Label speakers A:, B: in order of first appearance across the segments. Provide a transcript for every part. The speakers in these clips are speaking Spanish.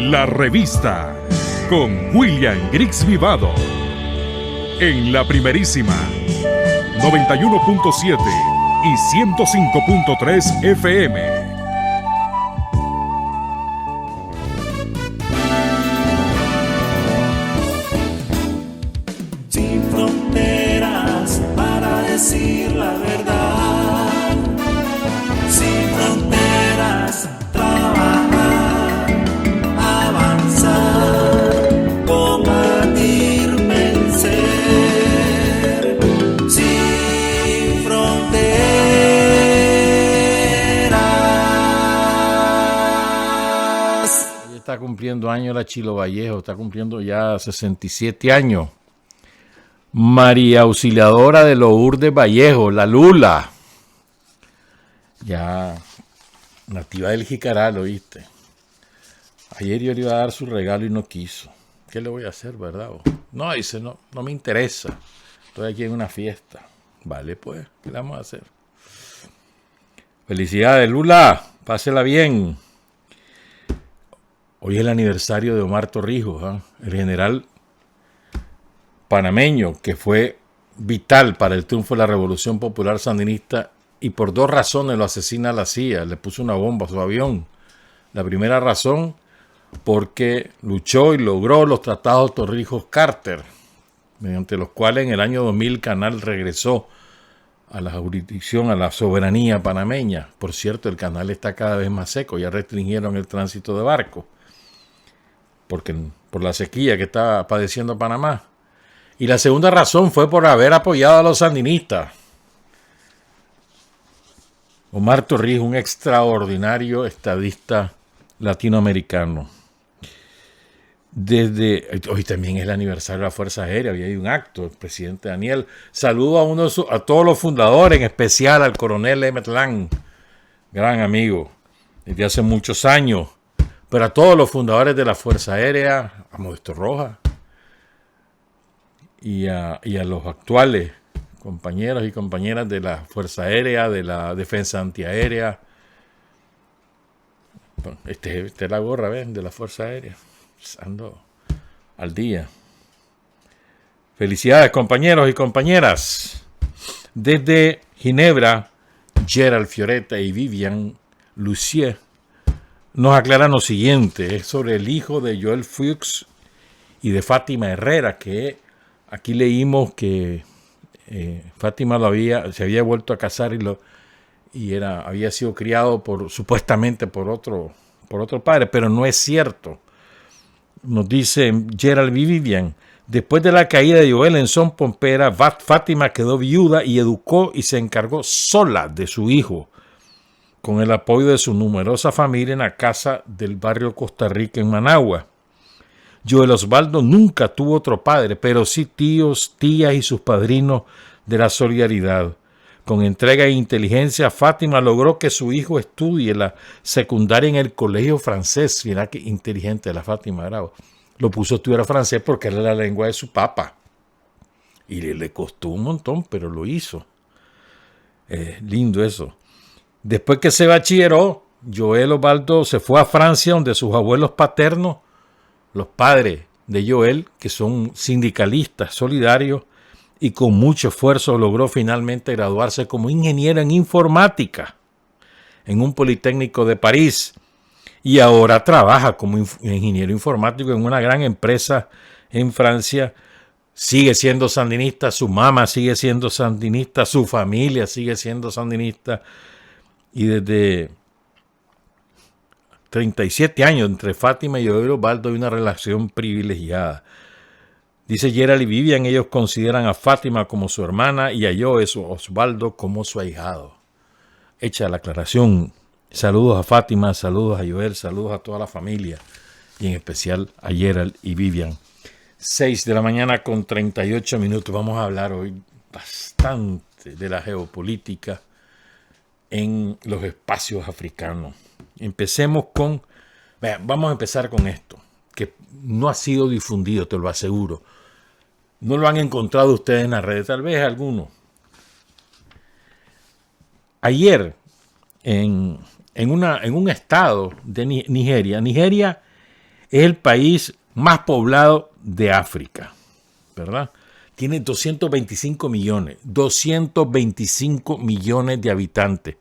A: La Revista, con William Griggs Vivado. En la primerísima, 91.7 y 105.3 FM.
B: Sin fronteras para decir la verdad, sin fronteras trabajar, avanzar, combatir, vencer, sin fronteras.
C: Está cumpliendo años la Chilo Vallejo, está cumpliendo ya 67 años. María Auxiliadora de Lourdes Vallejo, la Lula. Ya nativa del Jicaral, ¿oíste? Ayer yo le iba a dar su regalo y no quiso. ¿Qué le voy a hacer, verdad? No, dice, no me interesa. Estoy aquí en una fiesta. Vale, pues, ¿qué le vamos a hacer? Felicidades, Lula. Pásela bien. Hoy es el aniversario de Omar Torrijos, ¿eh? El general panameño que fue vital para el triunfo de la Revolución Popular Sandinista, y por dos razones lo asesina la CIA, le puso una bomba a su avión. La primera razón, porque luchó y logró los tratados Torrijos-Carter, mediante los cuales en el año 2000 el canal regresó a la jurisdicción, a la soberanía panameña. Por cierto, el canal está cada vez más seco, ya restringieron el tránsito de barcos, por la sequía que está padeciendo Panamá. Y la segunda razón fue por haber apoyado a los sandinistas. Omar Torrijos, un extraordinario estadista latinoamericano. Hoy también es el aniversario de la Fuerza Aérea, había un acto, el presidente Daniel. Saludo a todos los fundadores, en especial al coronel Emmett Lang, gran amigo, desde hace muchos años. Pero a todos los fundadores de la Fuerza Aérea, a Modesto Rojas, y a los actuales compañeros y compañeras de la Fuerza Aérea, de la Defensa Antiaérea. Este es la gorra, ¿ven? De la Fuerza Aérea. Ando al día. Felicidades, compañeros y compañeras. Desde Ginebra, Gerald Fioretta y Vivian Lucier nos aclaran lo siguiente. Es sobre el hijo de Joel Fuchs y de Fátima Herrera, que aquí leímos que Fátima se había vuelto a casar había sido criado supuestamente por otro padre, pero no es cierto. Nos dice Gerald y Vivian: después de la caída de Joel en Son Pompera, Fátima quedó viuda y educó y se encargó sola de su hijo, con el apoyo de su numerosa familia en la casa del barrio Costa Rica en Managua. Joel Osvaldo nunca tuvo otro padre, pero sí tíos, tías y sus padrinos de la solidaridad. Con entrega e inteligencia, Fátima logró que su hijo estudie la secundaria en el colegio francés. Mira qué inteligente la Fátima Bravo. Lo puso a estudiar francés porque era la lengua de su papá. Y le costó un montón, pero lo hizo. Lindo eso. Después que se bachilleró, Joel Osvaldo se fue a Francia, donde sus abuelos paternos, los padres de Joel, que son sindicalistas solidarios, y con mucho esfuerzo logró finalmente graduarse como ingeniero en informática en un Politécnico de París, y ahora trabaja como ingeniero informático en una gran empresa en Francia. Sigue siendo sandinista, su mamá sigue siendo sandinista, su familia sigue siendo sandinista, y desde 37 años entre Fátima y Joel Osvaldo hay una relación privilegiada. Dice Gerald y Vivian, ellos consideran a Fátima como su hermana y a Joel Osvaldo como su ahijado. Hecha la aclaración, saludos a Fátima, saludos a Joel, saludos a toda la familia y en especial a Gerald y Vivian. 6 de la mañana con 38 minutos. Vamos a hablar hoy bastante de la geopolítica en los espacios africanos. Vamos a empezar con esto, que no ha sido difundido, te lo aseguro. No lo han encontrado ustedes en las redes, tal vez algunos. Ayer, en un estado de Nigeria es el país más poblado de África, ¿verdad? Tiene 225 millones de habitantes.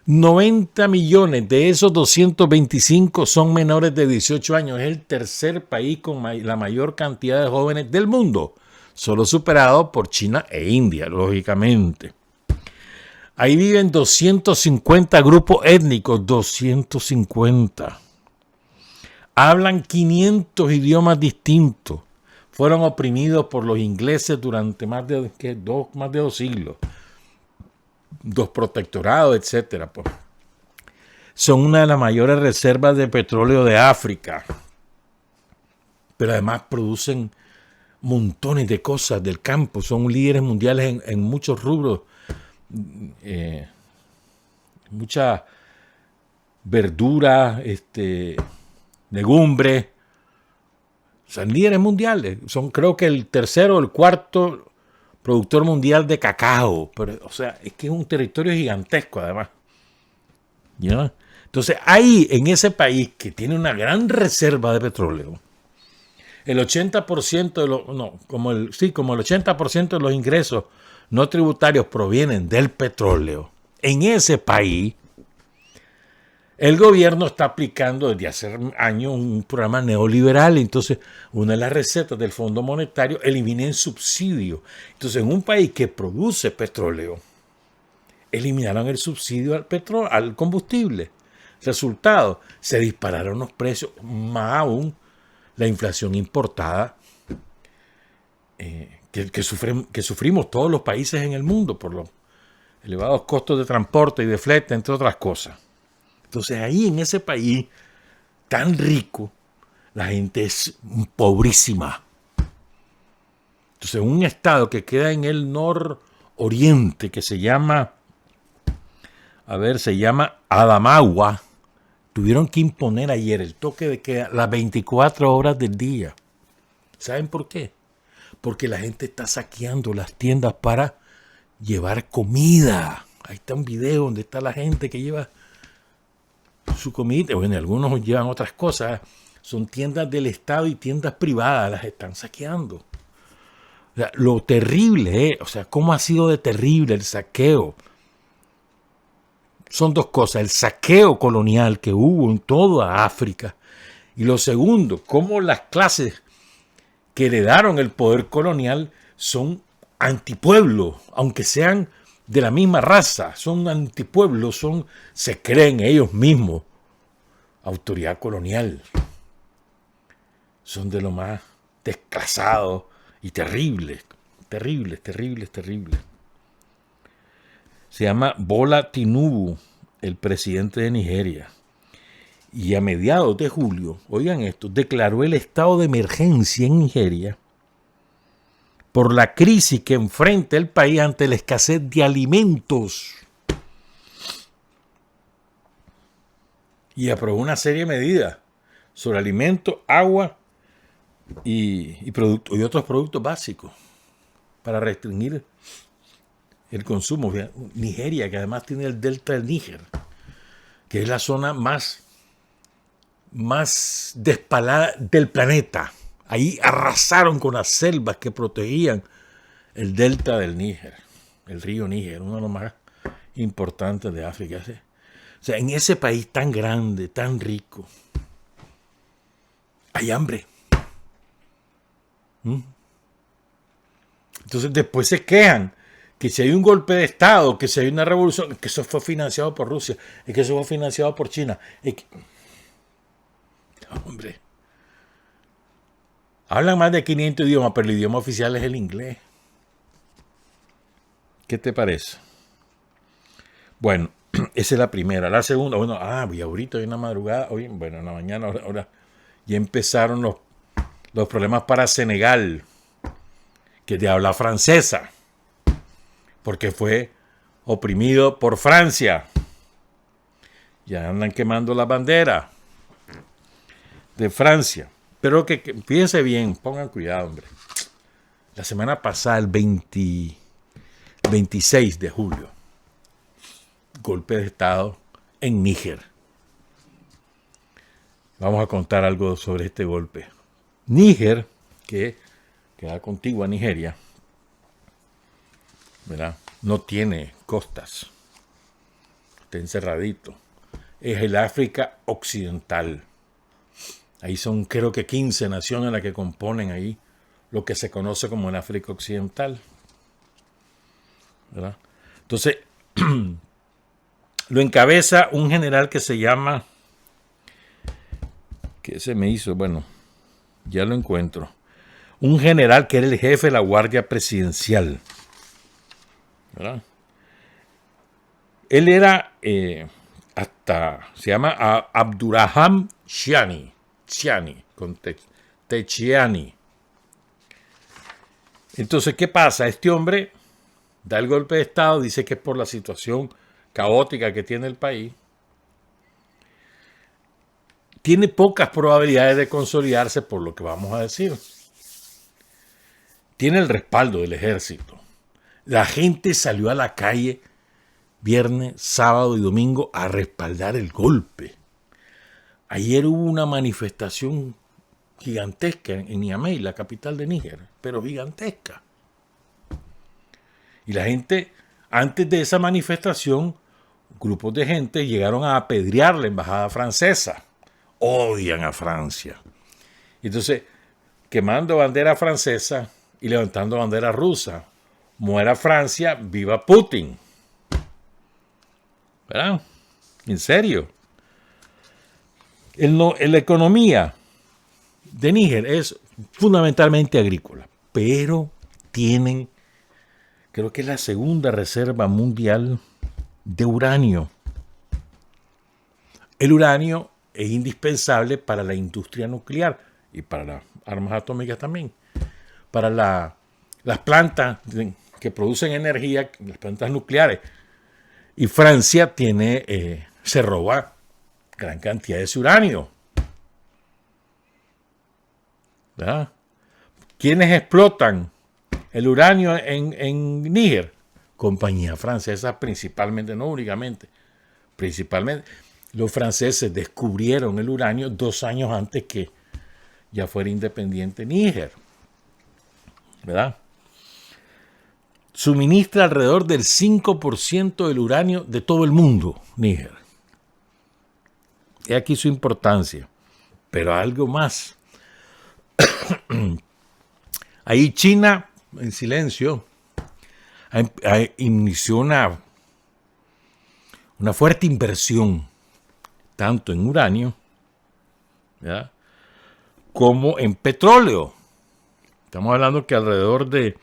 C: 90 millones de esos 225 son menores de 18 años. Es el tercer país con la mayor cantidad de jóvenes del mundo, solo superado por China e India, lógicamente. Ahí viven 250 grupos étnicos, 250. Hablan 500 idiomas distintos. Fueron oprimidos por los ingleses durante más de 2 siglos. 2 protectorados, etcétera. Pues. Son una de las mayores reservas de petróleo de África. Pero además producen montones de cosas del campo. Son líderes mundiales en muchos rubros. Mucha verdura, legumbres. Son líderes mundiales. Son creo que el tercero o el cuarto productor mundial de cacao. Pero, o sea, es que es un territorio gigantesco además. ¿Ya? Entonces, ahí en ese país que tiene una gran reserva de petróleo, el 80% de los, no, como el 80% de los ingresos no tributarios provienen del petróleo. En ese país, el gobierno está aplicando desde hace años un programa neoliberal. Entonces, una de las recetas del Fondo Monetario eliminen subsidio. Entonces, en un país que produce petróleo, eliminaron el subsidio al petróleo, al combustible. Resultado, se dispararon los precios, más aún la inflación importada que sufrimos todos los países en el mundo por los elevados costos de transporte y de flete, entre otras cosas. Entonces ahí en ese país tan rico, la gente es pobrísima. Entonces un estado que queda en el nororiente, que se llama Adamawa, tuvieron que imponer ayer el toque de queda las 24 horas del día. ¿Saben por qué? Porque la gente está saqueando las tiendas para llevar comida. Ahí está un video donde está la gente que lleva su comida. Bueno, algunos llevan otras cosas. Son tiendas del Estado y tiendas privadas, las están saqueando. O sea, lo terrible, o sea, cómo ha sido de terrible el saqueo. Son 2 cosas: el saqueo colonial que hubo en toda África, y lo segundo, cómo las clases que heredaron el poder colonial son antipueblos, aunque sean de la misma raza, son antipueblos, se creen ellos mismos autoridad colonial. Son de lo más desclasados y terribles. Se llama Bola Tinubu, el presidente de Nigeria. Y a mediados de julio, oigan esto, declaró el estado de emergencia en Nigeria por la crisis que enfrenta el país ante la escasez de alimentos. Y aprobó una serie de medidas sobre alimentos, agua y otros productos básicos para restringir el consumo. Nigeria, que además tiene el delta del Níger, que es la zona más despalada del planeta. Ahí arrasaron con las selvas que protegían el delta del Níger, el río Níger, uno de los más importantes de África. ¿Sí? O sea, en ese país tan grande, tan rico, hay hambre. Entonces después se quejan que si hay un golpe de Estado, que si hay una revolución, que eso fue financiado por Rusia, es que eso fue financiado por China. Hombre, hablan más de 500 idiomas, pero el idioma oficial es el inglés. ¿Qué te parece? Bueno, esa es la primera. La segunda, y ahorita hoy en la madrugada, en la mañana, ahora ya empezaron los problemas para Senegal, que es de habla francesa, porque fue oprimido por Francia. Ya andan quemando la bandera de Francia. Pero que fíjense bien, pongan cuidado, hombre. La semana pasada, el 26 de julio, golpe de Estado en Níger. vamos a contar algo sobre este golpe. Níger, que queda contigua a Nigeria, ¿verdad? No tiene costas, está encerradito. Es el África Occidental. Ahí son creo que 15 naciones las que componen ahí lo que se conoce como el África Occidental, ¿verdad? Entonces, lo encabeza un general que se llama, que se me hizo, bueno, ya lo encuentro. Un general que era el jefe de la Guardia Presidencial, ¿verdad? Él era, se llama Abdurrahman Chiani, con Techiani. Entonces, ¿qué pasa? Este hombre da el golpe de Estado, dice que es por la situación caótica que tiene el país. Tiene pocas probabilidades de consolidarse, por lo que vamos a decir. Tiene el respaldo del ejército. La gente salió a la calle viernes, sábado y domingo a respaldar el golpe. Ayer hubo una manifestación gigantesca en Niamey, la capital de Níger, pero gigantesca. Y la gente, antes de esa manifestación, grupos de gente llegaron a apedrear la embajada francesa. Odian a Francia. Entonces, quemando bandera francesa y levantando bandera rusa. Muera Francia, viva Putin. ¿Verdad? En serio. La economía de Níger es fundamentalmente agrícola, pero tienen, creo que es la segunda reserva mundial de uranio. El uranio es indispensable para la industria nuclear y para las armas atómicas también. Para las plantas que producen energía, las plantas nucleares. Y Francia se roba gran cantidad de ese uranio. ¿Verdad? ¿Quiénes explotan el uranio en Níger? Compañías francesas principalmente, no únicamente. Principalmente. Los franceses descubrieron el uranio 2 años antes que ya fuera independiente Níger. ¿Verdad? Suministra alrededor del 5% del uranio de todo el mundo, Níger. He aquí su importancia. Pero algo más. Ahí China, en silencio, inició una fuerte inversión, tanto en uranio, ¿verdad?, como en petróleo. Estamos hablando que alrededor de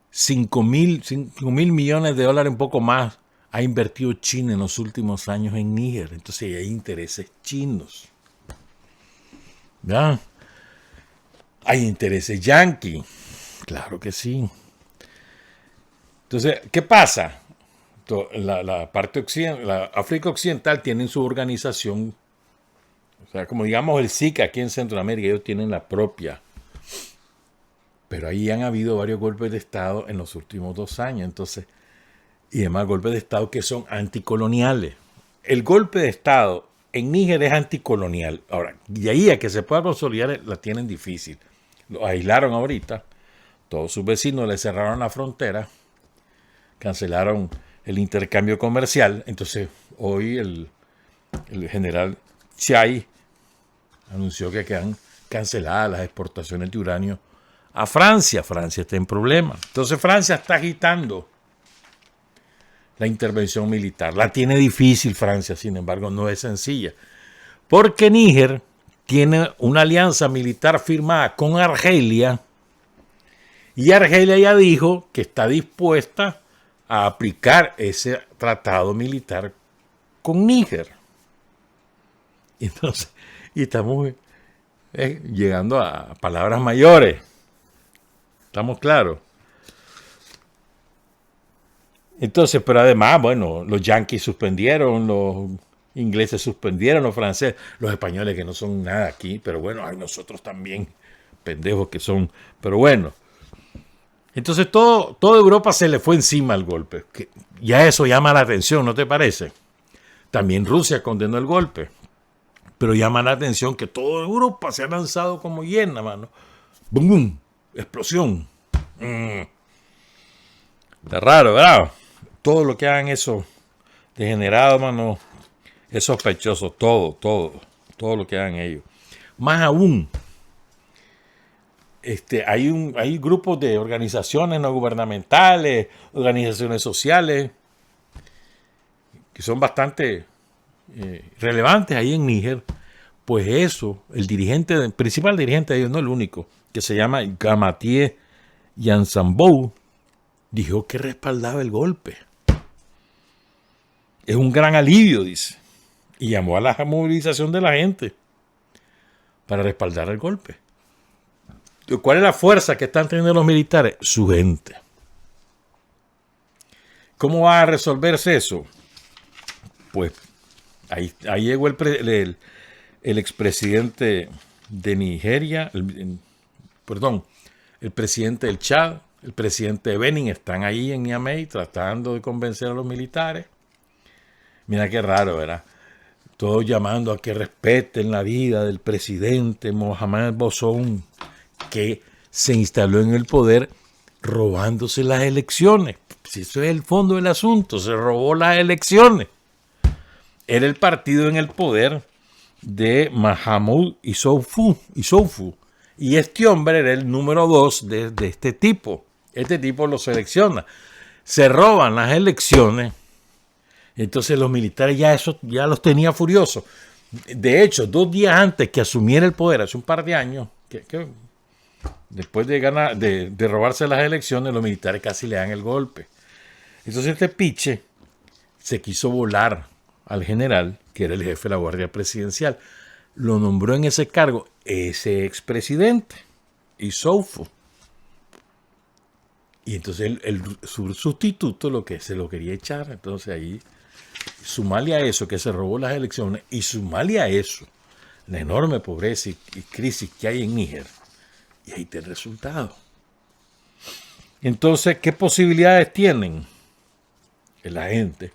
C: 5 mil millones de dólares, un poco más, ha invertido China en los últimos años en Níger. Entonces hay intereses chinos. ¿Ya? Hay intereses yanqui. Claro que sí. Entonces, ¿qué pasa? La parte occidental, la África Occidental tiene su organización, o sea, como digamos el SICA aquí en Centroamérica, ellos tienen la propia. Pero ahí han habido varios golpes de Estado en los últimos 2 años, entonces, y además golpes de Estado que son anticoloniales. El golpe de Estado en Níger es anticolonial. Ahora, de ahí a que se pueda consolidar la tienen difícil. Lo aislaron ahorita, todos sus vecinos le cerraron la frontera, cancelaron el intercambio comercial. Entonces, hoy el general Chai anunció que quedan canceladas las exportaciones de uranio a Francia. Francia está en problemas. Entonces Francia está agitando la intervención militar. La tiene difícil Francia, sin embargo, no es sencilla. Porque Níger tiene una alianza militar firmada con Argelia y Argelia ya dijo que está dispuesta a aplicar ese tratado militar con Níger. Entonces, y estamos llegando a palabras mayores. ¿Estamos claros? Entonces, pero además, bueno, los yanquis suspendieron, los ingleses suspendieron, los franceses, los españoles que no son nada aquí, pero bueno, hay nosotros también, pendejos que son, pero bueno. Entonces, toda Europa se le fue encima al golpe. Que ya eso llama la atención, ¿no te parece? También Rusia condenó el golpe. Pero llama la atención que toda Europa se ha lanzado como hiena, mano. ¡Bum, bum! Explosión. Está raro, ¿verdad? Todo lo que hagan esos degenerados, mano, es sospechoso. Todo lo que hagan ellos. Más aún, hay grupos de organizaciones no gubernamentales, organizaciones sociales, que son bastante relevantes ahí en Níger. Pues eso, el principal dirigente de ellos, no el único, que se llama Gamatie Yansambou, dijo que respaldaba el golpe. Es un gran alivio, dice. Y llamó a la movilización de la gente para respaldar el golpe. ¿Cuál es la fuerza que están teniendo los militares? Su gente. ¿Cómo va a resolverse eso? Pues ahí llegó el expresidente de Nigeria, el presidente del Chad, el presidente de Benin, están ahí en Niamey tratando de convencer a los militares. Mira qué raro, ¿verdad? Todos llamando a que respeten la vida del presidente Mohamed Bazoum, que se instaló en el poder robándose las elecciones. Si eso es el fondo del asunto, se robó las elecciones. Era el partido en el poder de Mahamoud Issoufou. Y este hombre era el número 2 de este tipo. Este tipo lo selecciona. Se roban las elecciones. Entonces los militares ya los tenía furiosos. De hecho, 2 días antes que asumiera el poder, hace un par de años, después de robarse las elecciones, los militares casi le dan el golpe. Entonces este piche se quiso volar al general, que era el jefe de la Guardia Presidencial. Lo nombró en ese cargo ese expresidente, Issoufou. Y entonces su sustituto se lo quería echar. Entonces ahí, sumarle a eso, que se robó las elecciones, y sumarle a eso la enorme pobreza y crisis que hay en Níger, y ahí está el resultado. Entonces, ¿qué posibilidades tienen la gente?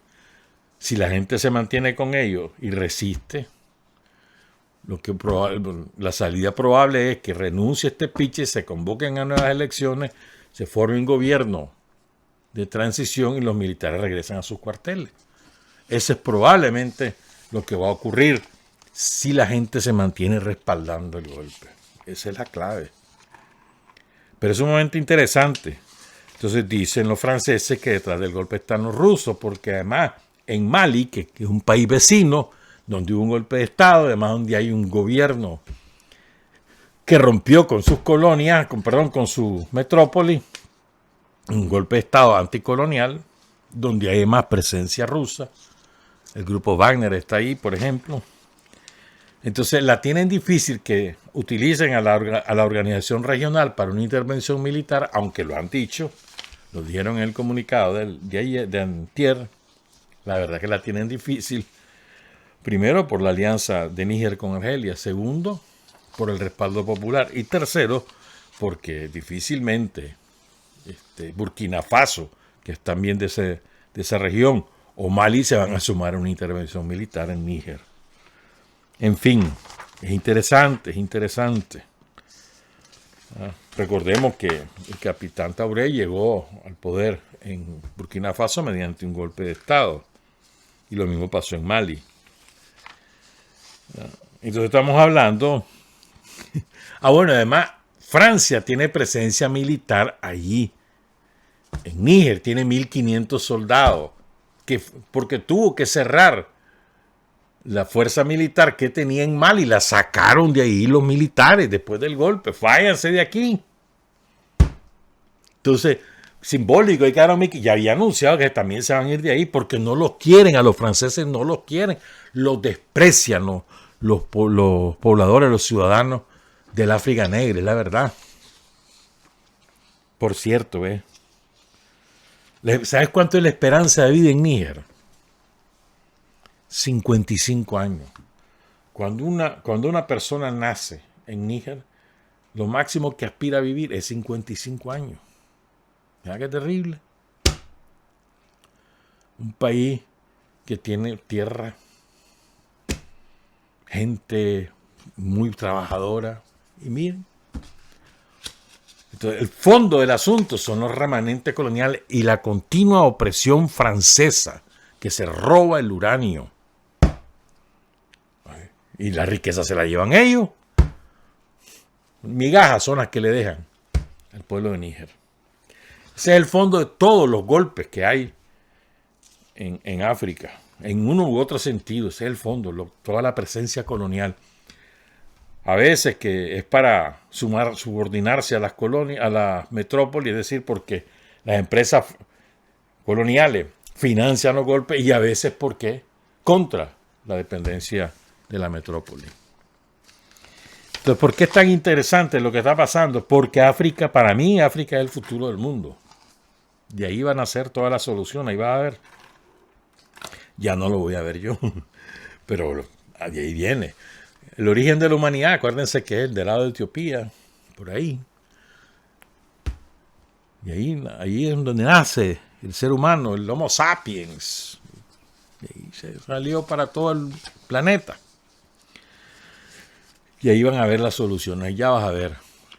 C: Si la gente se mantiene con ellos y resiste, la salida probable es que renuncie este piche, se convoquen a nuevas elecciones, se forme un gobierno de transición y los militares regresan a sus cuarteles. Eso es probablemente lo que va a ocurrir si la gente se mantiene respaldando el golpe. Esa es la clave. Pero es un momento interesante. Entonces dicen los franceses que detrás del golpe están los rusos, porque además en Mali, que es un país vecino, donde hubo un golpe de Estado, además donde hay un gobierno que rompió con sus colonias, con su metrópoli, un golpe de Estado anticolonial, donde hay más presencia rusa. El grupo Wagner está ahí, por ejemplo. Entonces la tienen difícil que utilicen a la organización regional para una intervención militar, aunque lo han dicho, lo dijeron en el comunicado de antier. La verdad que la tienen difícil. Primero, por la alianza de Níger con Argelia. Segundo, por el respaldo popular. Y tercero, porque difícilmente Burkina Faso, que es también de esa región, o Mali se van a sumar a una intervención militar en Níger. En fin, es interesante. Recordemos que el capitán Touré llegó al poder en Burkina Faso mediante un golpe de Estado. Y lo mismo pasó en Mali. Entonces estamos hablando... bueno, además, Francia tiene presencia militar allí. En Níger tiene 1.500 soldados. Porque tuvo que cerrar la fuerza militar que tenía en Mali. La sacaron de ahí los militares después del golpe. Váyanse de aquí. Entonces, simbólico, y claro, ya había anunciado que también se van a ir de ahí porque no los quieren, a los franceses no los quieren, los desprecian los pobladores, los ciudadanos del África Negra, es la verdad. Por cierto, ¿sabes cuánto es la esperanza de vida en Níger? 55 años. Cuando una persona nace en Níger, lo máximo que aspira a vivir es 55 años. Mira qué terrible. Un país que tiene tierra gente muy trabajadora. Y miren, entonces, el fondo del asunto son los remanentes coloniales y la continua opresión francesa que se roba el uranio. Y la riqueza se la llevan ellos. Migajas son las que le dejan al pueblo de Níger. Ese es el fondo de todos los golpes que hay en África, en uno u otro sentido. Ese es el fondo, toda la presencia colonial. A veces que es para subordinarse a las colonias, a las metrópolis, es decir, porque las empresas coloniales financian los golpes, y a veces porque contra la dependencia de la metrópoli. Entonces, ¿por qué es tan interesante lo que está pasando? Porque África, para mí, África es el futuro del mundo. De ahí van a ser todas las soluciones. Ahí va a haber. Ya no lo voy a ver yo, pero de ahí viene. El origen de la humanidad, acuérdense que es del lado de Etiopía, por ahí. Y ahí es donde nace el ser humano, el Homo sapiens. Y ahí se salió para todo el planeta. Y ahí van a ver las soluciones, ya vas a ver.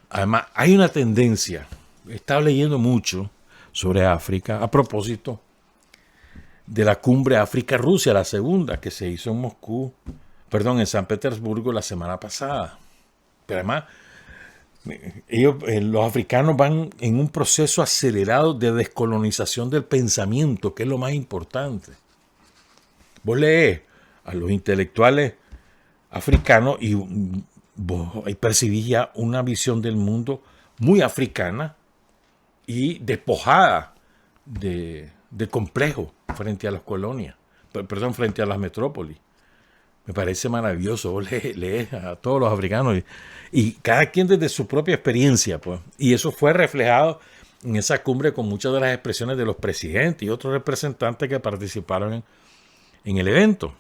C: Además, hay una tendencia. He estado leyendo mucho sobre África a propósito de la cumbre África-Rusia, la segunda, que se hizo en San Petersburgo la semana pasada. Pero además, los africanos van en un proceso acelerado de descolonización del pensamiento, que es lo más importante. Vos lees a los intelectuales africanos y vos ahí percibís ya una visión del mundo muy africana y despojada de complejo frente a las colonias, frente a las metrópolis. Me parece maravilloso. Vos lees a todos los africanos y cada quien desde su propia experiencia, pues. Y eso fue reflejado en esa cumbre con muchas de las expresiones de los presidentes y otros representantes que participaron en el evento.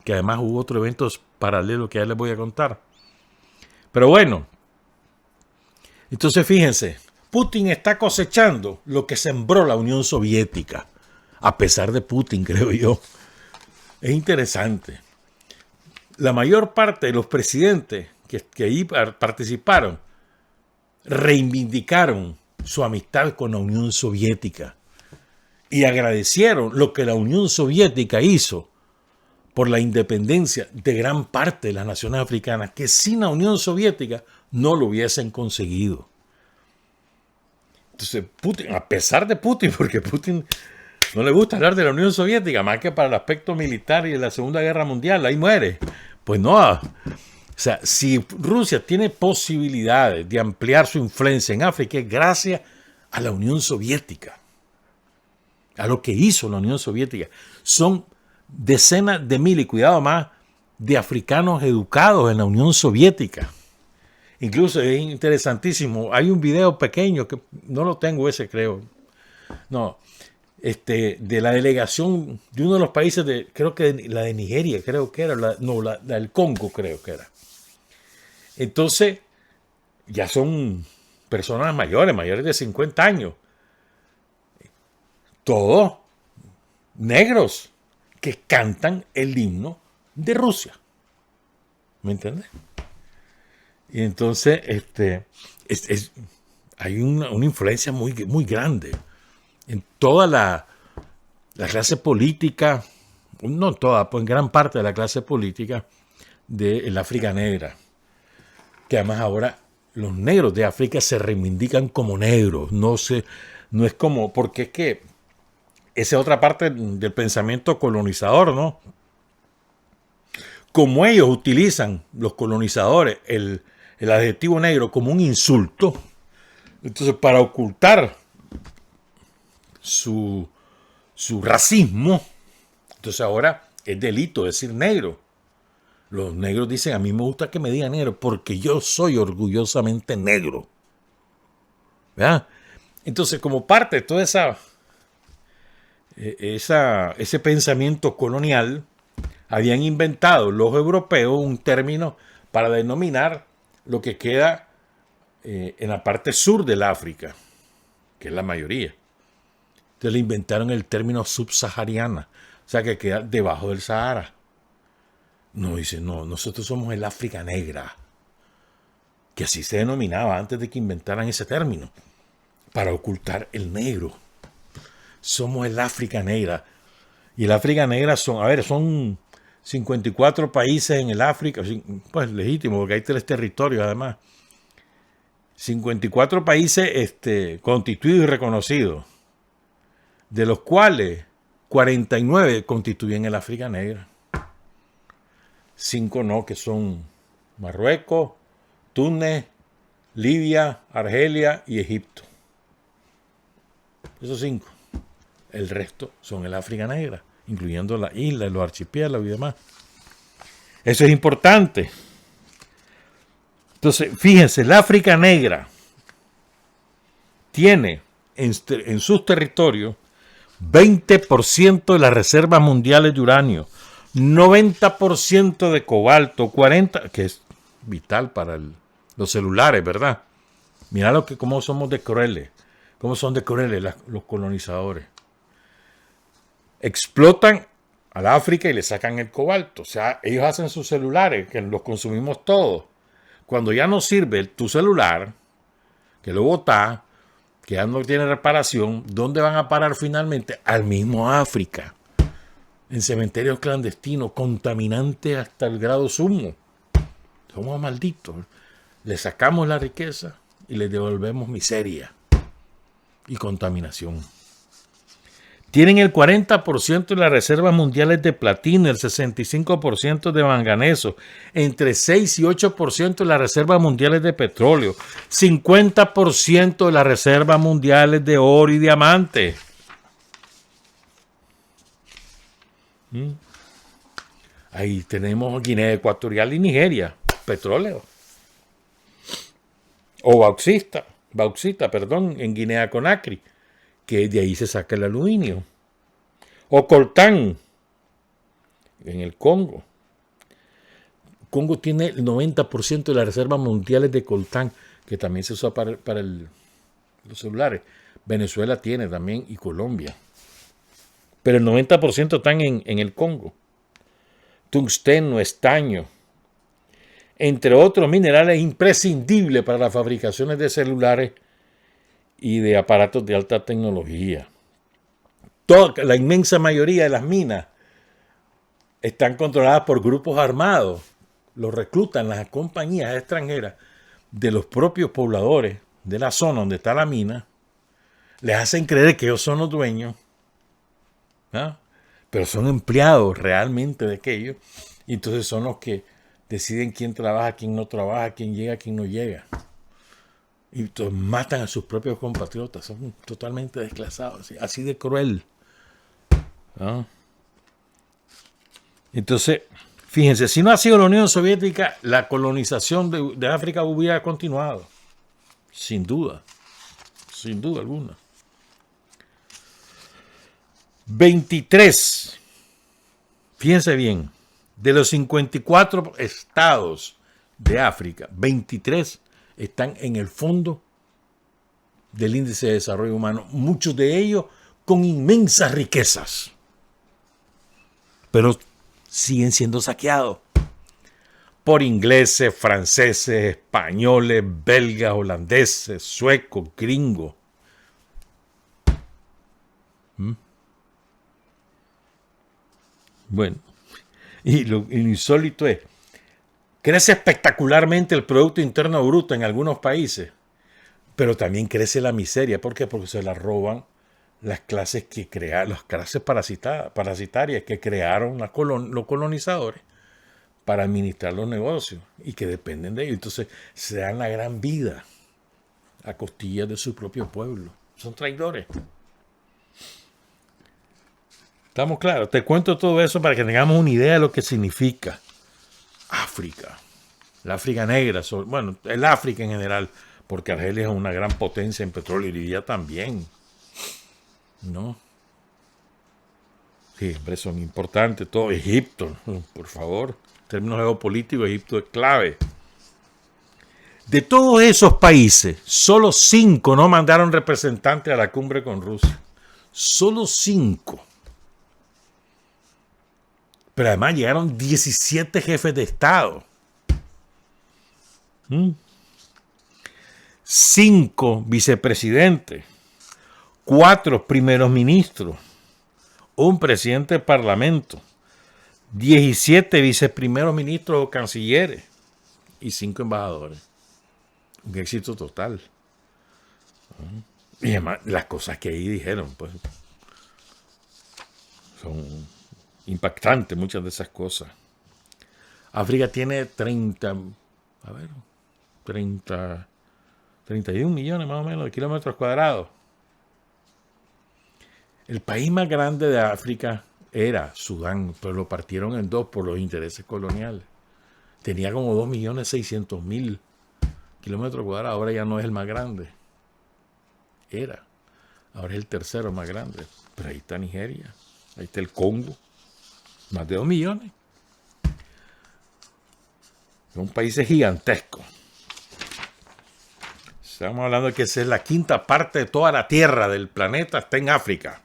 C: Que además hubo otros eventos paralelos que ya les voy a contar. Pero bueno, entonces fíjense, Putin está cosechando lo que sembró la Unión Soviética, a pesar de Putin, creo yo. Es interesante. La mayor parte de los presidentes que ahí participaron reivindicaron su amistad con la Unión Soviética y agradecieron lo que la Unión Soviética hizo por la independencia de gran parte de las naciones africanas, que sin la Unión Soviética no lo hubiesen conseguido. Entonces, Putin, a pesar de Putin, porque Putin no le gusta hablar de la Unión Soviética, más que para el aspecto militar y de la Segunda Guerra Mundial, ahí muere. Pues no, o sea, si Rusia tiene posibilidades de ampliar su influencia en África, es gracias a la Unión Soviética, a lo que hizo la Unión Soviética. Son decenas de mil, y cuidado más, de africanos educados en la Unión Soviética. Incluso es interesantísimo. Hay un video pequeño, que no lo tengo ese, creo. No, de la delegación de uno de los países, creo que la de Nigeria, creo que era. La del Congo, creo que era. Entonces, ya son personas mayores de 50 años. Todos negros que cantan el himno de Rusia. ¿Me entiendes? Y entonces hay una influencia muy, muy grande en toda la clase política, no toda, pues en gran parte de la clase política del África negra. Que además ahora los negros de África se reivindican como negros. No es como, porque es que esa es otra parte del pensamiento colonizador, ¿no? Como ellos utilizan, los colonizadores, el adjetivo negro como un insulto, entonces para ocultar su racismo, entonces ahora es delito decir negro. Los negros dicen, a mí me gusta que me digan negro porque yo soy orgullosamente negro. ¿Verdad? Entonces, como parte de toda ese pensamiento colonial, habían inventado los europeos un término para denominar lo que queda en la parte sur del África, que es la mayoría. Entonces le inventaron el término subsahariana, o sea que queda debajo del Sahara. No, dice, no, nosotros somos el África negra, que así se denominaba antes de que inventaran ese término, para ocultar el negro. Somos el África negra. Y el África negra son 54 países en el África, pues legítimo, porque hay 3 territorios además. 54 países constituidos y reconocidos, de los cuales 49 constituyen el África negra. 5 no, que son Marruecos, Túnez, Libia, Argelia y Egipto. Esos 5. El resto son el África negra, incluyendo las islas, los archipiélagos y demás. Eso es importante. Entonces, fíjense, el África negra tiene en sus territorios 20% de las reservas mundiales de uranio, 90% de cobalto, 40%, que es vital para los celulares, ¿verdad? Mirá cómo somos de crueles, cómo son de crueles los colonizadores. Explotan al África y le sacan el cobalto. O sea, ellos hacen sus celulares, que los consumimos todos. Cuando ya no sirve tu celular, que lo botás, que ya no tiene reparación, ¿dónde van a parar finalmente? Al mismo África. En cementerios clandestinos, contaminantes hasta el grado sumo. Somos malditos. Le sacamos la riqueza y le devolvemos miseria y contaminación. Tienen el 40% de las reservas mundiales de platino, el 65% de manganeso, entre 6 y 8% de las reservas mundiales de petróleo, 50% de las reservas mundiales de oro y diamante. Ahí tenemos Guinea Ecuatorial y Nigeria, petróleo. O bauxita, en Guinea Conakry, que de ahí se saca el aluminio. O coltán, en el Congo. Congo tiene el 90% de las reservas mundiales de coltán, que también se usa para los celulares. Venezuela tiene también, y Colombia. Pero el 90% están en el Congo. Tungsteno, estaño, entre otros minerales imprescindibles para las fabricaciones de celulares y de aparatos de alta tecnología. La inmensa mayoría de las minas están controladas por grupos armados. Los reclutan las compañías extranjeras de los propios pobladores de la zona donde está la mina. Les hacen creer que ellos son los dueños, ¿no? Pero son empleados realmente de aquello. Y entonces son los que deciden quién trabaja, quién no trabaja, quién llega, quién no llega. Y entonces matan a sus propios compatriotas. Son totalmente desclasados. Así de cruel, ¿no? Entonces, fíjense, si no ha sido la Unión Soviética, la colonización de África hubiera continuado. Sin duda alguna. 23, fíjense bien, de los 54 estados de África, 23 están en el fondo del índice de desarrollo humano, muchos de ellos con inmensas riquezas, pero siguen siendo saqueados por ingleses, franceses, españoles, belgas, holandeses, suecos, gringos. Bueno, y lo insólito es, crece espectacularmente el Producto Interno Bruto en algunos países, pero también crece la miseria. ¿Por qué? Porque se la roban las clases las clases parasitarias que crearon los colonizadores para administrar los negocios y que dependen de ellos. Entonces se dan la gran vida a costillas de su propio pueblo. Son traidores. ¿Estamos claros? Te cuento todo eso para que tengamos una idea de lo que significa África. La África negra, bueno, el África en general, porque Argelia es una gran potencia en petróleo y Libia también, ¿no? Sí, hombre, son importantes todo. Egipto, por favor, en términos geopolíticos, Egipto es clave. De todos esos países, solo 5 no mandaron representantes a la cumbre con Rusia. Solo 5. Pero además llegaron 17 jefes de Estado. 5 vicepresidentes. 4 primeros ministros. Un presidente de parlamento. 17 viceprimeros ministros o cancilleres. Y 5 embajadores. Un éxito total. Y además, las cosas que ahí dijeron, pues, son impactantes, muchas de esas cosas. África tiene 31 millones más o menos de kilómetros cuadrados. El país más grande de África era Sudán, pero lo partieron en 2 por los intereses coloniales. Tenía como 2.600.000 kilómetros cuadrados, ahora ya no es el más grande. Ahora es el tercero más grande. Pero ahí está Nigeria, ahí está el Congo, más de 2 millones. Son países gigantescos. Estamos hablando de que esa es la 5ª parte de toda la tierra del planeta, está en África.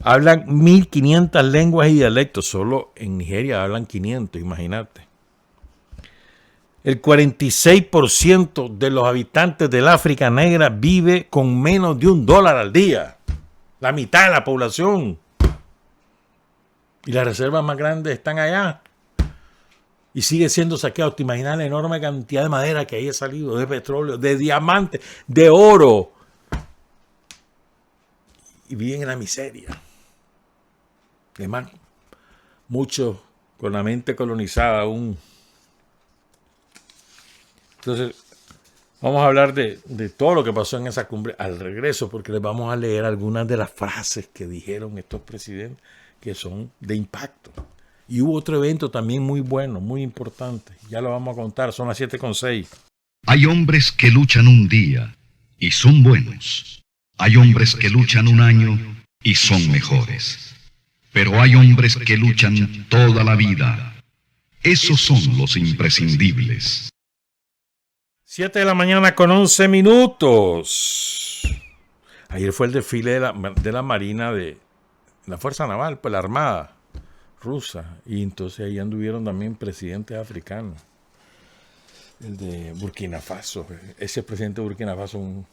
C: Hablan 1.500 lenguas y dialectos. Solo en Nigeria hablan 500, imagínate. El 46% de los habitantes del África negra vive con menos de $1 al día. La mitad de la población. Y las reservas más grandes están allá. Y sigue siendo saqueado. Te imaginas la enorme cantidad de madera que ahí ha salido, de petróleo, de diamantes, de oro. Y viven en la miseria. Además, muchos con la mente colonizada aún. Entonces, vamos a hablar de todo lo que pasó en esa cumbre al regreso, porque les vamos a leer algunas de las frases que dijeron estos presidentes que son de impacto. Y hubo otro evento también muy bueno, muy importante. Ya lo vamos a contar, son las 7:06.
D: Hay hombres que luchan un día y son buenos. Hay hombres que luchan un año y son mejores. Pero hay hombres que luchan toda la vida. Esos son los imprescindibles.
C: 7 de la mañana con 11 minutos. Ayer fue el desfile de la Marina de la Fuerza Naval, pues la Armada rusa. Y entonces ahí anduvieron también presidentes africanos. El de Burkina Faso. Ese presidente de Burkina Faso, un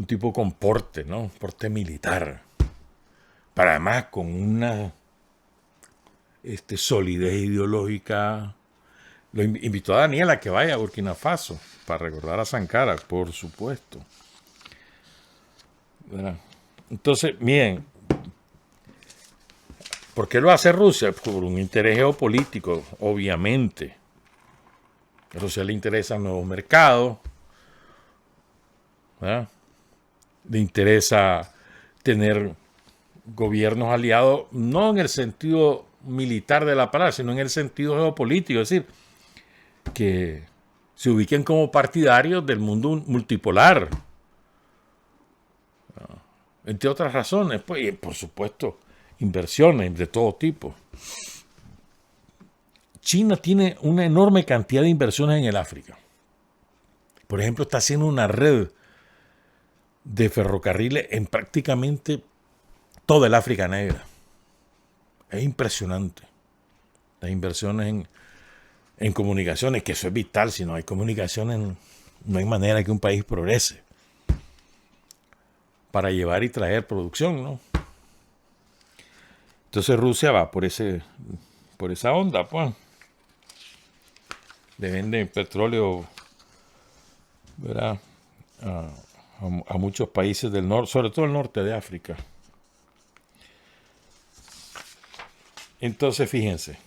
C: tipo con porte, ¿no? Porte militar. Pero además con una solidez ideológica. Lo invitó a Daniel a que vaya a Burkina Faso para recordar a Sankara, por supuesto. ¿Verdad? Entonces, miren, ¿por qué lo hace Rusia? Por un interés geopolítico, obviamente. A Rusia le interesan nuevos mercados, ¿verdad? Le interesa tener gobiernos aliados, no en el sentido militar de la palabra, sino en el sentido geopolítico, es decir, que se ubiquen como partidarios del mundo multipolar. Entre otras razones, pues, y por supuesto, inversiones de todo tipo. China tiene una enorme cantidad de inversiones en el África. Por ejemplo, está haciendo una red de ferrocarriles en prácticamente toda el África negra. Es impresionante. Las inversiones en comunicaciones, que eso es vital. Si no hay comunicaciones, no hay manera que un país progrese. Para llevar y traer producción, ¿no? Entonces Rusia va por esa onda, pues. Le venden petróleo, ¿verdad? A muchos países del norte, sobre todo el norte de África. Entonces, fíjense.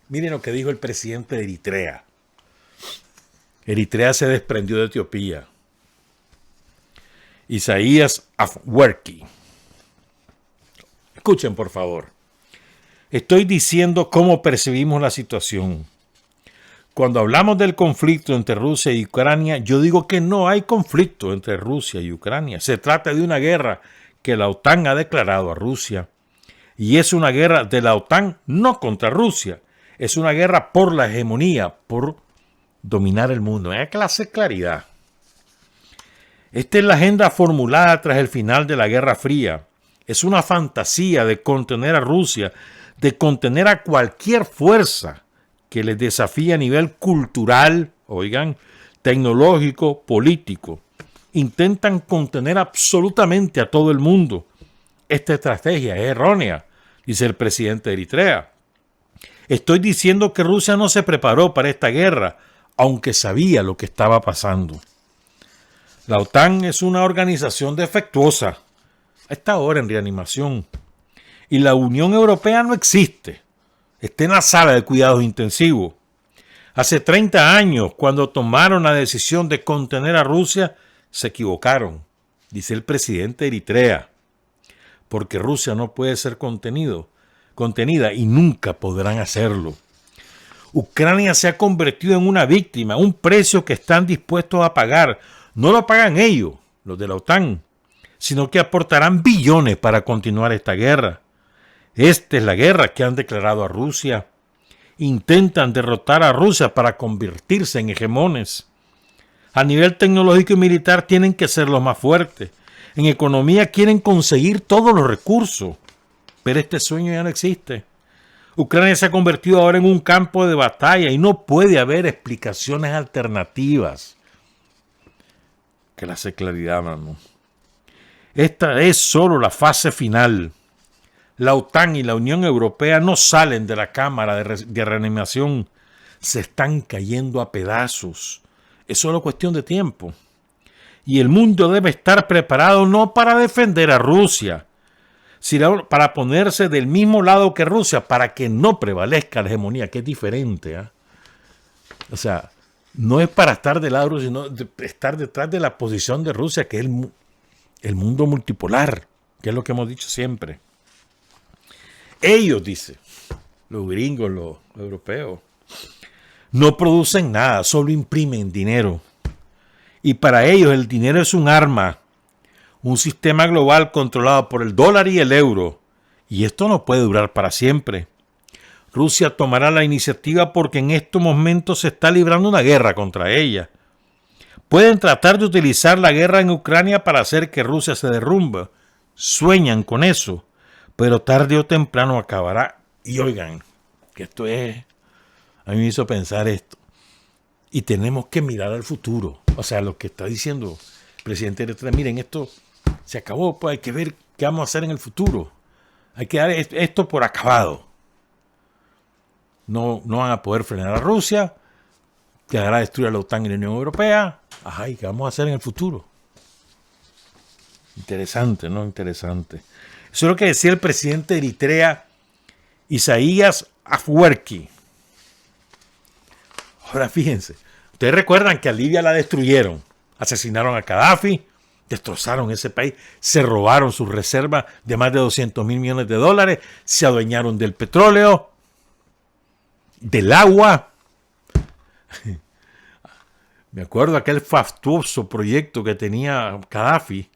C: Miren lo que dijo el presidente de Eritrea. Eritrea se desprendió de Etiopía. Isaías Afwerki. Escuchen, por favor. Estoy diciendo cómo percibimos la situación. Cuando hablamos del conflicto entre Rusia y Ucrania, yo digo que no hay conflicto entre Rusia y Ucrania. Se trata de una guerra que la OTAN ha declarado a Rusia. Y es una guerra de la OTAN no contra Rusia. Es una guerra por la hegemonía, por dominar el mundo. Hay clase de claridad. Esta es la agenda formulada tras el final de la Guerra Fría. Es una fantasía de contener a Rusia, de contener a cualquier fuerza que les desafíe a nivel cultural, oigan, tecnológico, político. Intentan contener absolutamente a todo el mundo. Esta estrategia es errónea, dice el presidente de Eritrea. Estoy diciendo que Rusia no se preparó para esta guerra, aunque sabía lo que estaba pasando. La OTAN es una organización defectuosa, está ahora en reanimación. Y la Unión Europea no existe. Está en la sala de cuidados intensivos. Hace 30 años, cuando tomaron la decisión de contener a Rusia, se equivocaron, dice el presidente de Eritrea. Porque Rusia no puede ser contenida y nunca podrán hacerlo. Ucrania se ha convertido en una víctima, un precio que están dispuestos a pagar. No lo pagan ellos, los de la OTAN, sino que aportarán billones para continuar esta guerra. Esta es la guerra que han declarado a Rusia. Intentan derrotar a Rusia para convertirse en hegemones. A nivel tecnológico y militar tienen que ser los más fuertes. En economía quieren conseguir todos los recursos. Pero este sueño ya no existe. Ucrania se ha convertido ahora en un campo de batalla y no puede haber explicaciones alternativas. Que la hace claridad, mano. Esta es solo la fase final. La OTAN y la Unión Europea no salen de la cámara de reanimación. Se están cayendo a pedazos. Es solo cuestión de tiempo. Y el mundo debe estar preparado no para defender a Rusia, sino para ponerse del mismo lado que Rusia, para que no prevalezca la hegemonía, que es diferente. O sea, no es para estar del lado de Rusia, sino de estar detrás de la posición de Rusia, que es el mundo multipolar, que es lo que hemos dicho siempre. Ellos, dice, los gringos, los europeos, no producen nada, solo imprimen dinero. Y para ellos el dinero es un arma, un sistema global controlado por el dólar y el euro. Y esto no puede durar para siempre. Rusia tomará la iniciativa porque en estos momentos se está librando una guerra contra ella. Pueden tratar de utilizar la guerra en Ucrania para hacer que Rusia se derrumbe. Sueñan con eso, pero tarde o temprano acabará. Y oigan, que esto es... A mí me hizo pensar esto. Y tenemos que mirar al futuro. O sea, lo que está diciendo el presidente de Eritrea, miren, esto se acabó, pues hay que ver qué vamos a hacer en el futuro. Hay que dar esto por acabado. No van a poder frenar a Rusia, quedará destruida la OTAN y la Unión Europea. Ajá, ¿y qué vamos a hacer en el futuro? Interesante, ¿no? Interesante. Eso es lo que decía el presidente de Eritrea, Isaías Afwerki. Ahora fíjense, ustedes recuerdan que a Libia la destruyeron, asesinaron a Gaddafi, destrozaron ese país, se robaron sus reservas de más de 200 mil millones de dólares, se adueñaron del petróleo, del agua. Me acuerdo aquel fastuoso proyecto que tenía Gaddafi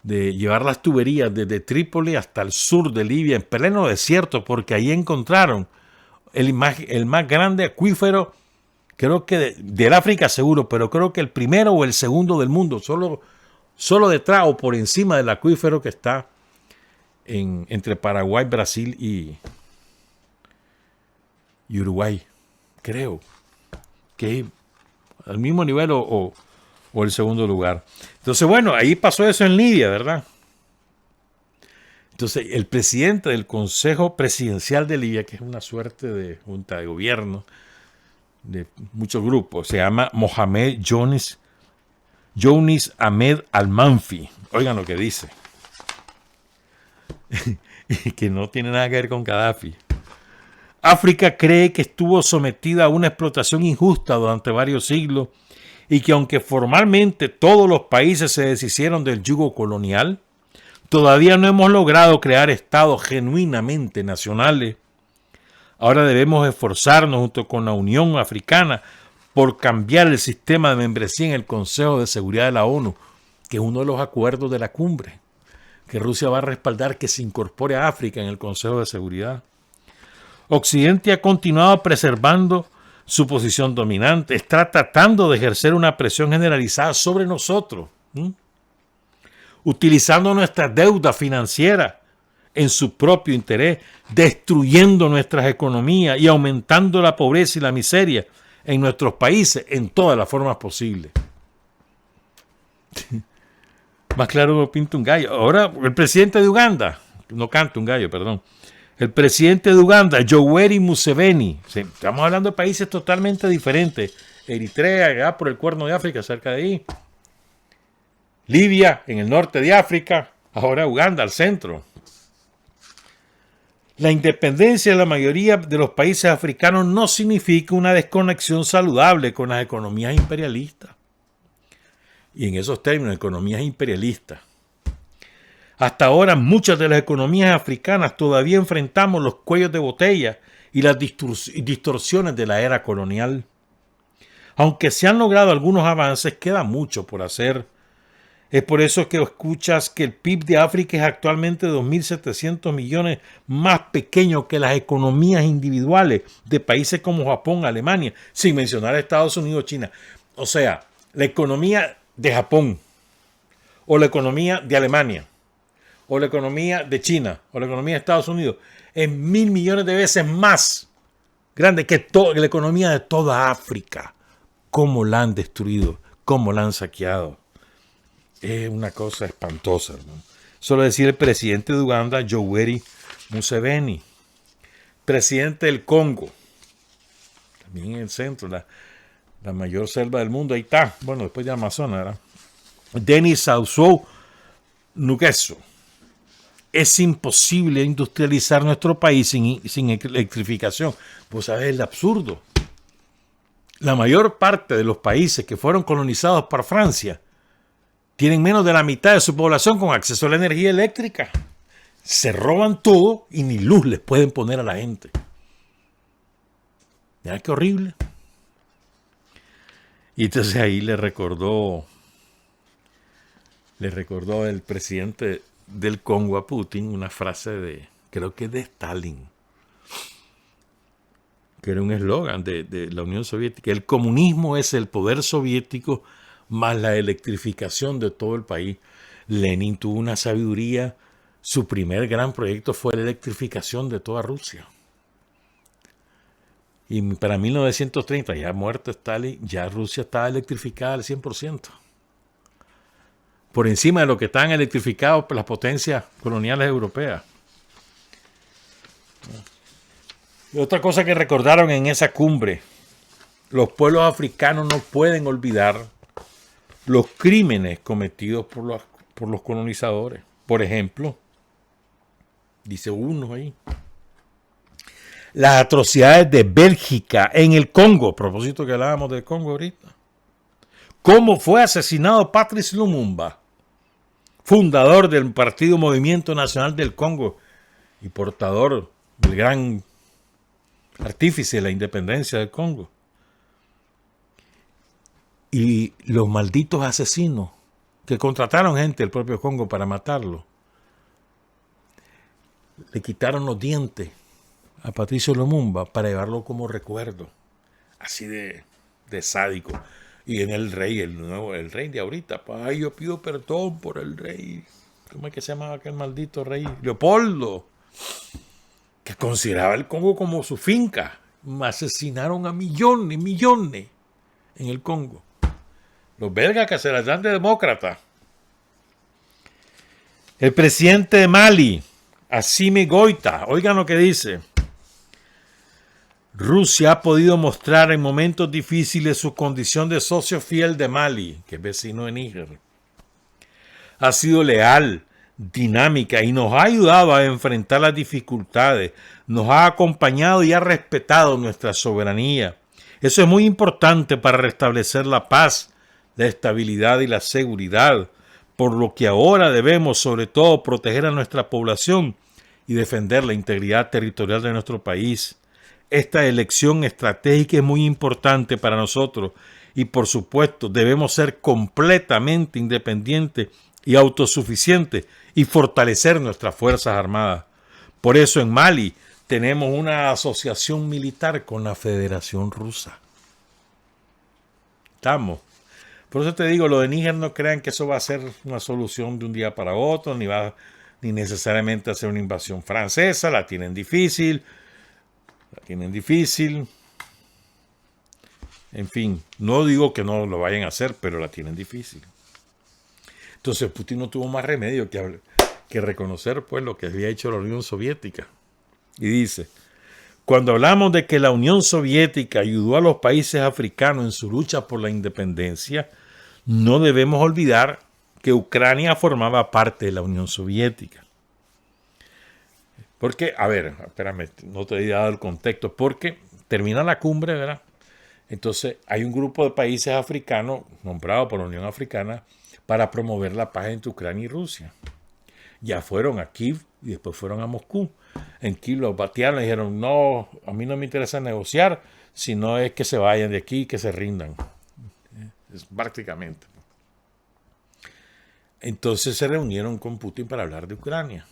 C: de llevar las tuberías desde Trípoli hasta el sur de Libia, en pleno desierto, porque ahí encontraron el más grande acuífero, creo que del África seguro, pero creo que el primero o el segundo del mundo, solo detrás o por encima del acuífero que está entre Paraguay, Brasil y Uruguay. Creo que al mismo nivel o el segundo lugar. Entonces, bueno, ahí pasó eso en Libia, ¿verdad? Entonces, el presidente del Consejo Presidencial de Libia, que es una suerte de junta de gobierno de muchos grupos, se llama Mohamed Younis Ahmed Al-Manfi. Oigan lo que dice. Que no tiene nada que ver con Gaddafi. África cree que estuvo sometida a una explotación injusta durante varios siglos y que aunque formalmente todos los países se deshicieron del yugo colonial, todavía no hemos logrado crear estados genuinamente nacionales. Ahora debemos esforzarnos junto con la Unión Africana por cambiar el sistema de membresía en el Consejo de Seguridad de la ONU, que es uno de los acuerdos de la cumbre, que Rusia va a respaldar que se incorpore a África en el Consejo de Seguridad. Occidente ha continuado preservando su posición dominante, está tratando de ejercer una presión generalizada sobre nosotros. Utilizando nuestra deuda financiera en su propio interés, destruyendo nuestras economías y aumentando la pobreza y la miseria en nuestros países en todas las formas posibles. Más claro no pinta un gallo. Ahora, el presidente de Uganda, no canta un gallo, perdón. El presidente de Uganda, Yoweri Museveni. Sí, estamos hablando de países totalmente diferentes. Eritrea, allá por el Cuerno de África, cerca de ahí. Libia, en el norte de África. Ahora Uganda, al centro. La independencia de la mayoría de los países africanos no significa una desconexión saludable con las economías imperialistas. Y en esos términos, economías imperialistas. Hasta ahora, muchas de las economías africanas todavía enfrentamos los cuellos de botella y las distorsiones de la era colonial. Aunque se han logrado algunos avances, queda mucho por hacer. Es por eso que escuchas que el PIB de África es actualmente 2.700 millones más pequeño que las economías individuales de países como Japón, Alemania, sin mencionar a Estados Unidos, China. O sea, la economía de Japón, o la economía de Alemania, o la economía de China, o la economía de Estados Unidos, es 1.000 millones de veces más grande que la economía de toda África. ¿Cómo la han destruido? ¿Cómo la han saqueado? Es una cosa espantosa, hermano. Solo decir el presidente de Uganda, Yoweri Museveni. Presidente del Congo. También en el centro, la mayor selva del mundo. Ahí está. Bueno, después de Amazonas, ¿verdad? Denis Sassou Nguesso. Es imposible industrializar nuestro país sin electrificación. Pues sabes el absurdo. La mayor parte de los países que fueron colonizados por Francia tienen menos de la mitad de su población con acceso a la energía eléctrica. Se roban todo y ni luz les pueden poner a la gente. Mira qué horrible. Y entonces ahí le recordó el presidente del Congo a Putin una frase creo que de Stalin, que era un eslogan de la Unión Soviética. El comunismo es el poder soviético más la electrificación de todo el país. Lenin tuvo una sabiduría. Su primer gran proyecto fue la electrificación de toda Rusia. Y para 1930, ya muerto Stalin, ya Rusia estaba electrificada al 100%. Por encima de lo que estaban electrificados por las potencias coloniales europeas. Y otra cosa que recordaron en esa cumbre, los pueblos africanos no pueden olvidar los crímenes cometidos por los colonizadores. Por ejemplo, dice uno ahí, las atrocidades de Bélgica en el Congo, a propósito que hablábamos del Congo ahorita. ¿Cómo fue asesinado Patrice Lumumba, fundador del Partido Movimiento Nacional del Congo y portador del gran artífice de la independencia del Congo? Y los malditos asesinos que contrataron gente del propio Congo para matarlo, le quitaron los dientes a Patricio Lumumba para llevarlo como recuerdo. Así de sádico. Y en el rey, el rey de ahorita, ay, yo pido perdón por el rey. ¿Cómo es que se llamaba aquel maldito rey? Leopoldo, que consideraba el Congo como su finca. Asesinaron a millones en el Congo. Los belgas que se las dan de demócrata. El presidente de Mali, Assimi Goïta, oigan lo que dice. Rusia ha podido mostrar en momentos difíciles su condición de socio fiel de Mali, que es vecino de Níger. Ha sido leal, dinámica y nos ha ayudado a enfrentar las dificultades. Nos ha acompañado y ha respetado nuestra soberanía. Eso es muy importante para restablecer la paz, la estabilidad y la seguridad, por lo que ahora debemos sobre todo proteger a nuestra población y defender la integridad territorial de nuestro país. Esta elección estratégica es muy importante para nosotros y por supuesto debemos ser completamente independientes y autosuficientes y fortalecer nuestras Fuerzas Armadas. Por eso en Mali tenemos una asociación militar con la Federación Rusa. Estamos. Por eso te digo, lo de Níger no crean que eso va a ser una solución de un día para otro, ni necesariamente hacer una invasión francesa. La tienen difícil. En fin, no digo que no lo vayan a hacer, pero la tienen difícil. Entonces Putin no tuvo más remedio que reconocer pues lo que había hecho la Unión Soviética. Y dice, cuando hablamos de que la Unión Soviética ayudó a los países africanos en su lucha por la independencia, no debemos olvidar que Ucrania formaba parte de la Unión Soviética. Porque, a ver, espérame, no te he dado el contexto, porque termina la cumbre, ¿verdad? Entonces hay un grupo de países africanos nombrado por la Unión Africana para promover la paz entre Ucrania y Rusia. Ya fueron a Kiev y después fueron a Moscú. En Kiev los batearon y dijeron, no, a mí no me interesa negociar, sino es que se vayan de aquí y que se rindan. Es prácticamente. Entonces se reunieron con Putin para hablar de Ucrania.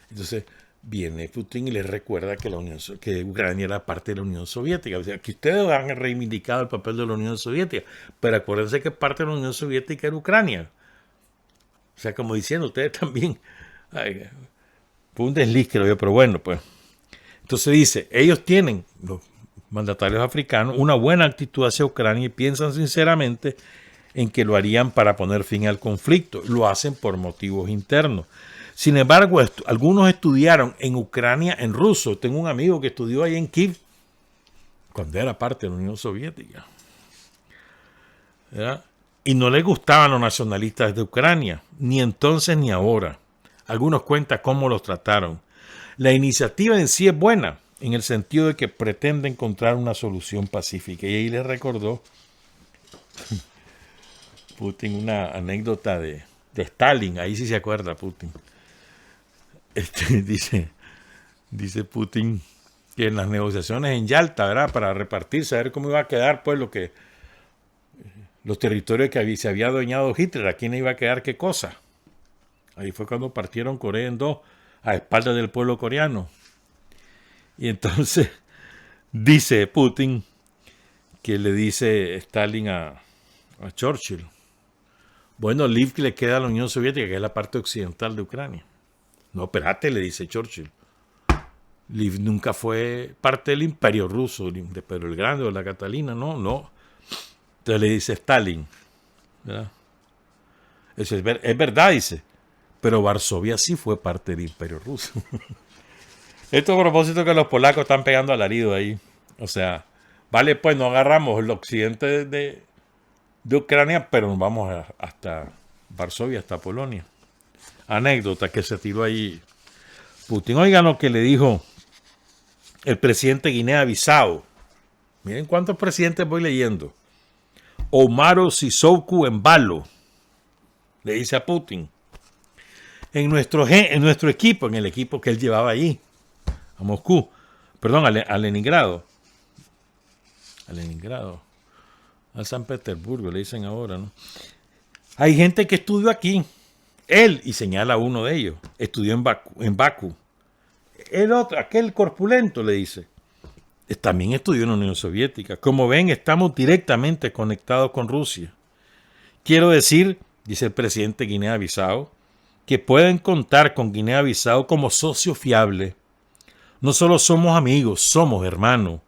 C: Entonces viene Putin y les recuerda que Ucrania era parte de la Unión Soviética. O sea, que ustedes han reivindicado el papel de la Unión Soviética, pero acuérdense que parte de la Unión Soviética era Ucrania. O sea, como diciendo, ustedes también... Ay, fue un desliz, creo yo, pero bueno, pues. Entonces dice, ellos tienen, los mandatarios africanos, una buena actitud hacia Ucrania y piensan sinceramente en que lo harían para poner fin al conflicto. Lo hacen por motivos internos. Sin embargo, algunos estudiaron en Ucrania en ruso. Tengo un amigo que estudió ahí en Kiev cuando era parte de la Unión Soviética. ¿Verdad? Y no les gustaban los nacionalistas de Ucrania, ni entonces ni ahora. Algunos cuentan cómo los trataron. La iniciativa en sí es buena, en el sentido de que pretende encontrar una solución pacífica. Y ahí les recordó Putin una anécdota de Stalin. Ahí sí se acuerda Putin. Dice Putin que en las negociaciones en Yalta, ¿verdad? Para repartirse, a ver cómo iba a quedar pues los territorios que se había adueñado Hitler, a quién iba a quedar qué cosa. Ahí fue cuando partieron Corea en dos, a espaldas del pueblo coreano. Y entonces dice Putin que le dice Stalin a Churchill, bueno, Lviv le queda a la Unión Soviética, que es la parte occidental de Ucrania. No, espérate, le dice Churchill. Lviv nunca fue parte del Imperio Ruso, de Pedro el Grande o de la Catalina, no. Entonces le dice Stalin, ¿verdad? Eso es verdad, dice, pero Varsovia sí fue parte del Imperio Ruso. Esto a propósito que los polacos están pegando alarido ahí. O sea, vale, pues no agarramos el occidente de Ucrania, pero nos vamos hasta Varsovia, hasta Polonia. Anécdota que se tiró ahí Putin. Oigan lo que le dijo el presidente de Guinea-Bissau. Miren cuántos presidentes voy leyendo. Omaro Sissoko Embalo le dice a Putin, en nuestro equipo, en el equipo que él llevaba allí, a Moscú, perdón, a Leningrado, a San Petersburgo, le dicen ahora, ¿no? Hay gente que estudió aquí. Él, y señala a uno de ellos, estudió en Bakú. El otro, aquel corpulento, le dice, también estudió en la Unión Soviética. Como ven, estamos directamente conectados con Rusia. Quiero decir, dice el presidente de Guinea-Bissau, que pueden contar con Guinea-Bissau como socio fiable. No solo somos amigos, somos hermanos.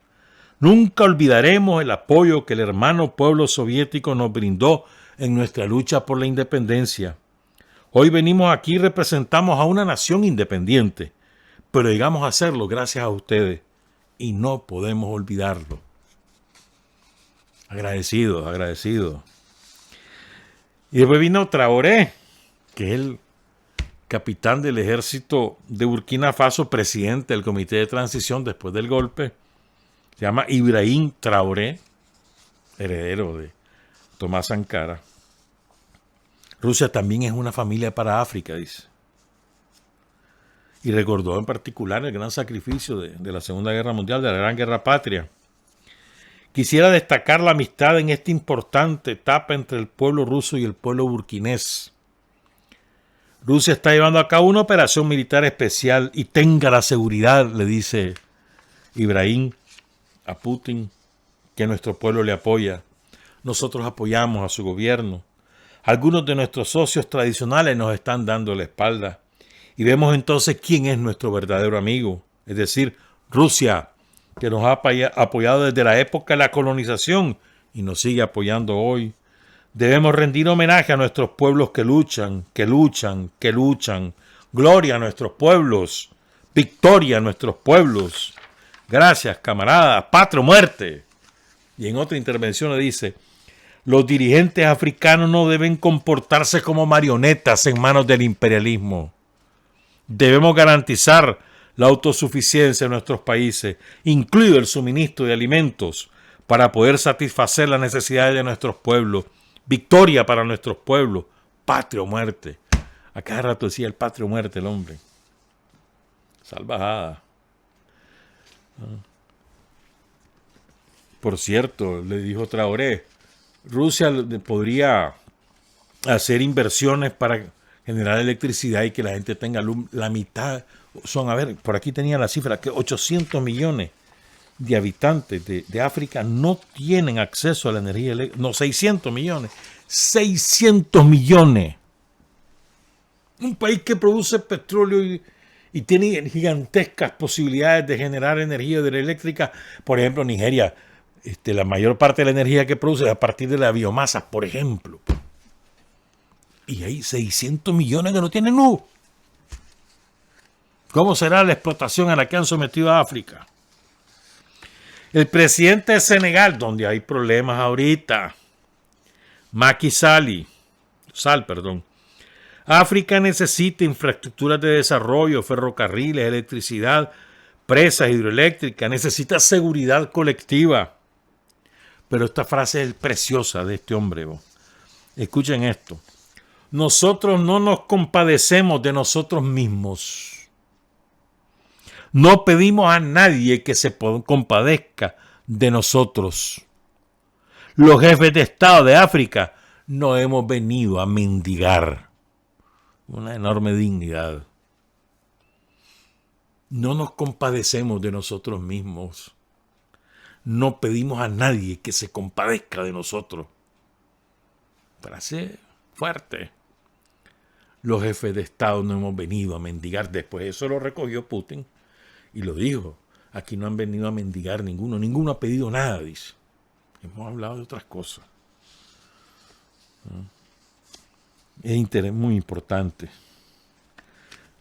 C: Nunca olvidaremos el apoyo que el hermano pueblo soviético nos brindó en nuestra lucha por la independencia. Hoy venimos aquí y representamos a una nación independiente, pero llegamos a hacerlo gracias a ustedes y no podemos olvidarlo. Agradecido. Y después vino Traoré, que es el capitán del ejército de Burkina Faso, presidente del comité de transición después del golpe. Se llama Ibrahim Traoré, heredero de Tomás Sankara. Rusia también es una familia para África, dice. Y recordó en particular el gran sacrificio de la Segunda Guerra Mundial, de la Gran Guerra Patria. Quisiera destacar la amistad en esta importante etapa entre el pueblo ruso y el pueblo burkinés. Rusia está llevando a cabo una operación militar especial y tenga la seguridad, le dice Ibrahim a Putin, que nuestro pueblo le apoya. nosotros apoyamos a su gobierno. Algunos de nuestros socios tradicionales nos están dando la espalda. Y vemos entonces quién es nuestro verdadero amigo, es decir, Rusia, que nos ha apoyado desde la época de la colonización y nos sigue apoyando hoy. Debemos rendir homenaje a nuestros pueblos que luchan, que luchan, que luchan. Gloria a nuestros pueblos, victoria a nuestros pueblos. Gracias, camaradas, patria o muerte. Y en otra intervención le dice, los dirigentes africanos no deben comportarse como marionetas en manos del imperialismo. Debemos garantizar la autosuficiencia de nuestros países, incluido el suministro de alimentos, para poder satisfacer las necesidades de nuestros pueblos. Victoria para nuestros pueblos, patria o muerte. A cada rato decía el patria o muerte el hombre. Salvajada. Por cierto, le dijo Traoré, Rusia podría hacer inversiones para generar electricidad y que la gente tenga luz. La mitad son, a ver, por aquí tenía la cifra, que 800 millones de habitantes de África no tienen acceso a la energía eléctrica. No, 600 millones. 600 millones. Un país que produce petróleo y tiene gigantescas posibilidades de generar energía hidroeléctrica. Por ejemplo, Nigeria, la mayor parte de la energía que produce es a partir de la biomasa, por ejemplo. Y hay 600 millones que no tienen luz. ¿Cómo será la explotación a la que han sometido a África? El presidente de Senegal, donde hay problemas ahorita, Macky Sall, África necesita infraestructuras de desarrollo, ferrocarriles, electricidad, presas hidroeléctricas, necesita seguridad colectiva. Pero esta frase es preciosa de este hombre. Escuchen esto. Nosotros no nos compadecemos de nosotros mismos. No pedimos a nadie que se compadezca de nosotros. Los jefes de Estado de África no hemos venido a mendigar. Una enorme dignidad. No nos compadecemos de nosotros mismos. No pedimos a nadie que se compadezca de nosotros. Frase fuerte. Los jefes de Estado no hemos venido a mendigar. Después eso lo recogió Putin y lo dijo. Aquí no han venido a mendigar ninguno. Ninguno ha pedido nada, dice. Hemos hablado de otras cosas. Es muy importante.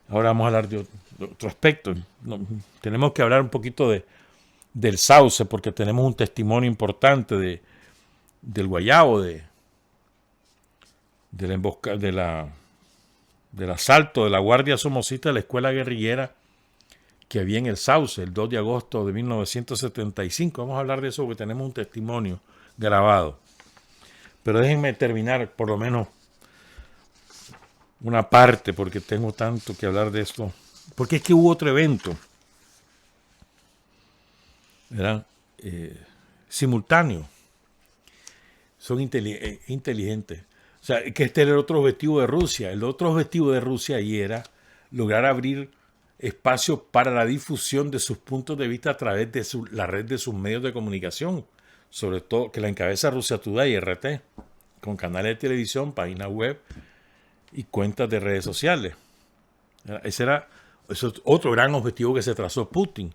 C: Ahora vamos a hablar de otro aspecto. Tenemos que hablar un poquito del sauce, porque tenemos un testimonio importante del guayabo, del asalto de la Guardia Somocista de la escuela guerrillera que había en el Sauce el 2 de agosto de 1975. Vamos a hablar de eso porque tenemos un testimonio grabado. Pero déjenme terminar por lo menos una parte, porque tengo tanto que hablar de esto. Porque es que hubo otro evento, ¿verdad? Simultáneo. Son inteligentes. O sea, que este era el otro objetivo de Rusia. El otro objetivo de Rusia ahí era lograr abrir espacio para la difusión de sus puntos de vista a través de la red de sus medios de comunicación, sobre todo que la encabeza Russia Today, RT, con canales de televisión, páginas web y cuentas de redes sociales. Ese es otro gran objetivo que se trazó Putin.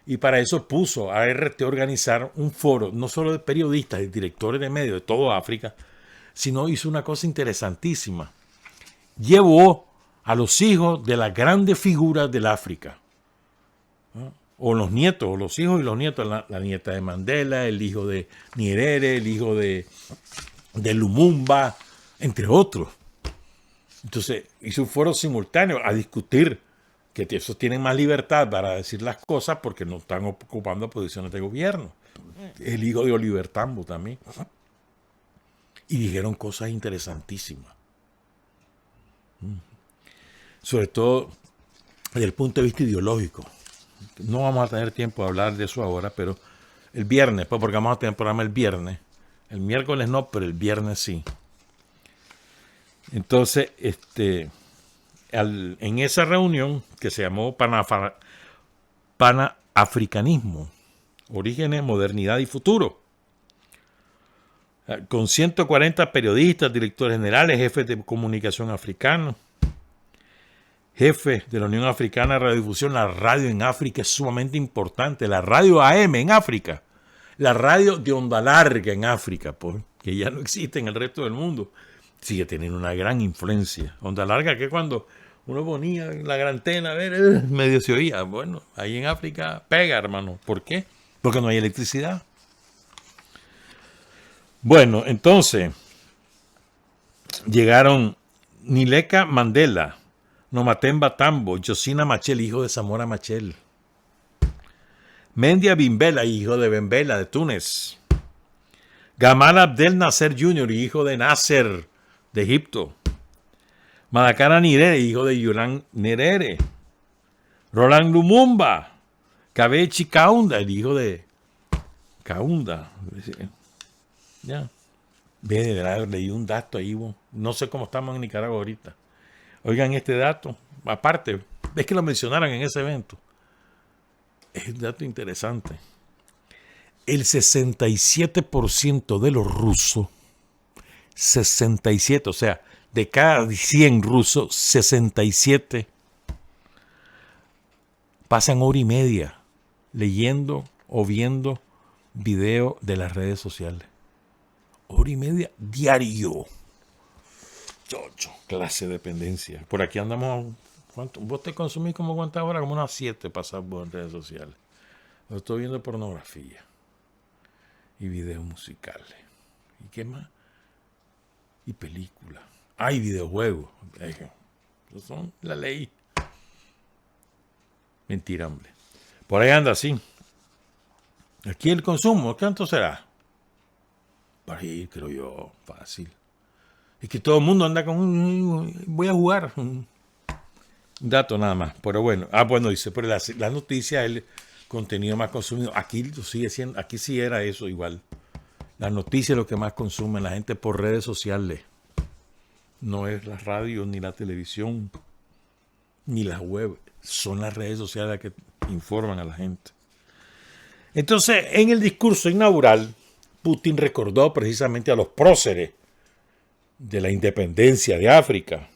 C: Y para eso puso a RT a organizar un foro, no solo de periodistas y directores de medios de toda África, sino hizo una cosa interesantísima. Llevó a los hijos de las grandes figuras del África, ¿no? O los nietos, o los hijos y los nietos, la nieta de Mandela, el hijo de Nyerere, el hijo de Lumumba, entre otros. Entonces hizo un foro simultáneo a discutir que esos tienen más libertad para decir las cosas porque no están ocupando posiciones de gobierno. El hijo de Oliver Tambo también. Y dijeron cosas interesantísimas. Sobre todo desde el punto de vista ideológico. No vamos a tener tiempo de hablar de eso ahora, pero el viernes, pues porque vamos a tener programa el viernes. El miércoles no, pero el viernes sí. Entonces, en esa reunión que se llamó Panafricanismo, Orígenes, Modernidad y Futuro, con 140 periodistas, directores generales, jefes de comunicación africanos, jefe de la Unión Africana de Radiodifusión. La radio en África es sumamente importante. La radio AM en África, la radio de onda larga en África, pues, que ya no existe en el resto del mundo, sigue teniendo una gran influencia. Onda larga que cuando uno ponía la gran antena, a ver, medio se oía. Bueno, ahí en África pega, hermano. ¿Por qué? Porque no hay electricidad. Bueno, entonces llegaron Nileka Mandela, Nomatemba Tambo, Josina Machel, hijo de Zamora Machel, Mendia Bimbela, hijo de Benbela de Túnez, Gamal Abdel Nasser Jr., hijo de Nasser de Egipto, Madakara Nyerere, hijo de Yolan Nyerere, Roland Lumumba, Kabechi Kaunda, el hijo de Kaunda. Ya. Leí un dato ahí. No sé cómo estamos en Nicaragua ahorita. Oigan este dato. Aparte, es que lo mencionaron en ese evento. Es un dato interesante. El 67% de los rusos, 67, o sea, de cada 100 rusos, 67 pasan hora y media leyendo o viendo video de las redes sociales. Hora y media diario. Chocho, clase de dependencia. Por aquí andamos. ¿Cuánto? ¿Vos te consumís como cuántas horas? Como unas 7 pasar por redes sociales. Yo estoy viendo pornografía y videos musicales. ¿Y qué más? Y películas. Hay videojuegos. Eso son la ley. Mentira, hombre. Por ahí anda así. Aquí el consumo, ¿cuánto será? Para ir, creo yo, fácil. Es que todo el mundo anda con voy a jugar. Un dato nada más. Pero bueno. Bueno, dice, pero la noticia es el contenido más consumido. Aquí lo sigue siendo, aquí sí era eso igual. La noticia es lo que más consume la gente por redes sociales. No es la radio, ni la televisión, ni la web. Son las redes sociales las que informan a la gente. Entonces, en el discurso inaugural, Putin recordó precisamente a los próceres de la independencia de África.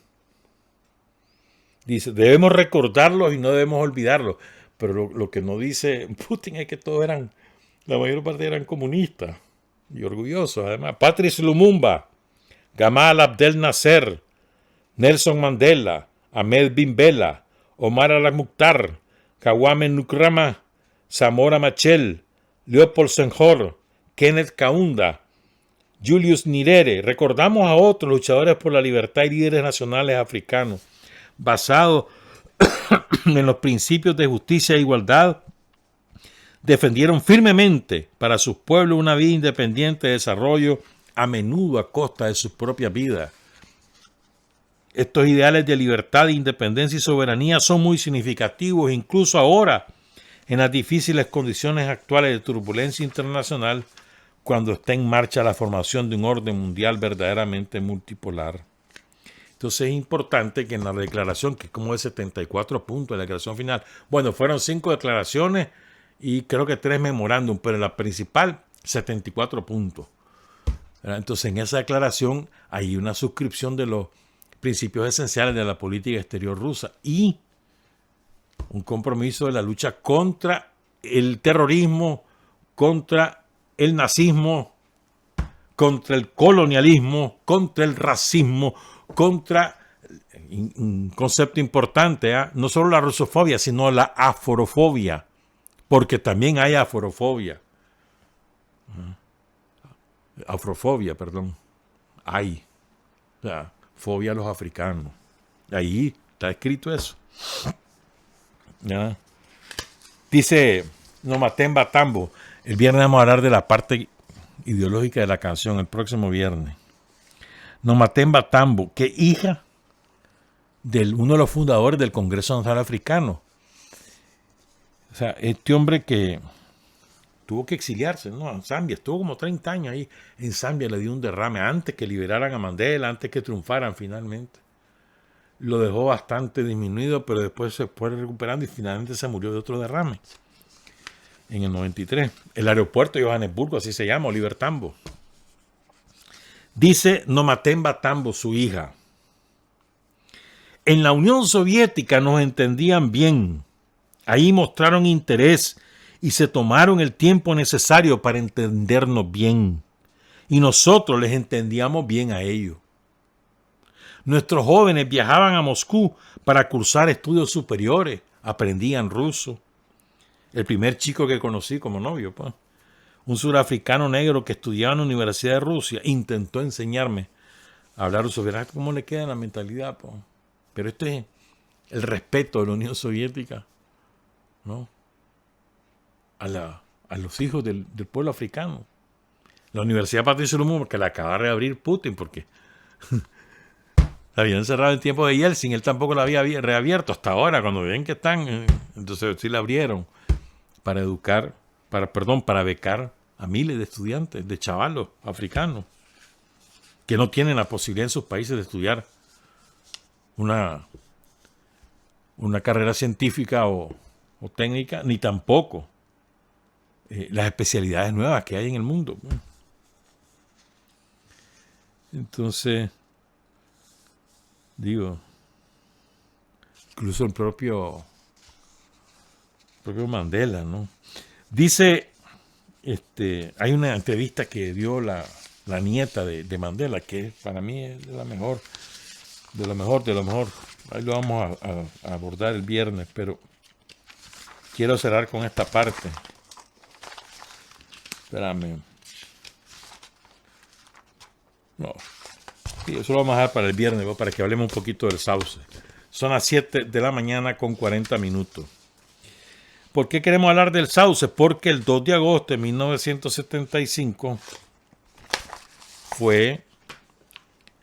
C: Dice, debemos recordarlos y no debemos olvidarlos. Pero lo que no dice Putin es que todos la mayor parte eran comunistas y orgullosos. Además, Patrice Lumumba, Gamal Abdel Nasser, Nelson Mandela, Ahmed Bimbela, Omar al-Mukhtar, Kwame Nkrumah, Zamora Machel, Leopold Senghor, Kenneth Kaunda, Julius Nyerere. Recordamos a otros luchadores por la libertad y líderes nacionales africanos, basados en los principios de justicia e igualdad, defendieron firmemente para sus pueblos una vida independiente de desarrollo, a menudo a costa de sus propias vidas. Estos ideales de libertad, independencia y soberanía son muy significativos, incluso ahora, en las difíciles condiciones actuales de turbulencia internacional, cuando está en marcha la formación de un orden mundial verdaderamente multipolar. Entonces es importante que en la declaración, que es como de 74 puntos, la declaración final, bueno, fueron 5 declaraciones y creo que 3 memorándum, pero en la principal, 74 puntos. Entonces en esa declaración hay una suscripción de los principios esenciales de la política exterior rusa y un compromiso de la lucha contra el terrorismo, contra el nazismo, contra el colonialismo, contra el racismo, contra un concepto importante, no solo la rusofobia, sino la aforofobia, porque también hay aforofobia. Afrofobia, perdón. Hay. O sea, fobia a los africanos. Ahí está escrito eso. ¿Ya? Dice Nomatemba Tambo. El viernes vamos a hablar de la parte ideológica de la canción, el próximo viernes. Nomatemba Tambo, que hija de uno de los fundadores del Congreso Nacional Africano. O sea, este hombre que tuvo que exiliarse, ¿no? En Zambia, estuvo como 30 años ahí. En Zambia le dio un derrame antes que liberaran a Mandela, antes que triunfaran finalmente. Lo dejó bastante disminuido, pero después se fue recuperando y finalmente se murió de otro derrame. En el 93. El aeropuerto de Johannesburgo, así se llama, Oliver Tambo. Dice Nomatemba Tambo, su hija: en la Unión Soviética nos entendían bien. Ahí mostraron interés y se tomaron el tiempo necesario para entendernos bien. Y nosotros les entendíamos bien a ellos. Nuestros jóvenes viajaban a Moscú para cursar estudios superiores, aprendían ruso. El primer chico que conocí como novio, pues, un surafricano negro que estudiaba en la Universidad de Rusia, intentó enseñarme a hablar ruso. Verás cómo le queda la mentalidad, pues. Pero este es el respeto de la Unión Soviética, ¿no? A los hijos del pueblo africano. La Universidad Patricio Lumumba, que la acaba de reabrir Putin, porque la habían cerrado en tiempo de Yeltsin, él tampoco la había reabierto hasta ahora, cuando ven que están, entonces sí la abrieron para educar, para becar a miles de estudiantes, de chavalos africanos, que no tienen la posibilidad en sus países de estudiar una carrera científica o técnica, ni tampoco las especialidades nuevas que hay en el mundo. Entonces, digo, incluso el propio Mandela, ¿no? Dice, hay una entrevista que dio la nieta de Mandela, que para mí es de lo mejor. Ahí lo vamos a abordar el viernes, pero quiero cerrar con esta parte. Espérame. No. Sí, eso lo vamos a dejar para el viernes, ¿no? Para que hablemos un poquito del sauce. Son las 7 de la mañana con 40 minutos. ¿Por qué queremos hablar del sauce? Porque el 2 de agosto de 1975 fue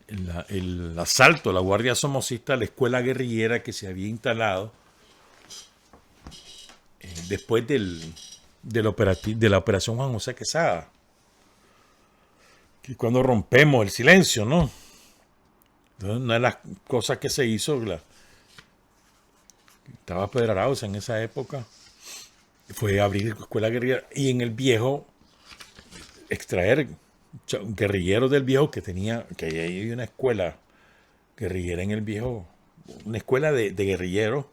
C: el asalto de la Guardia Somocista a la escuela guerrillera que se había instalado después de la operación Juan José Quesada. Que cuando rompemos el silencio, ¿no? Entonces, una de las cosas que se hizo, estaba Pedro Arauza en esa época, fue abrir escuela guerrillera y en el viejo extraer guerrilleros del viejo que hay una escuela guerrillera en el viejo, una escuela de guerrilleros,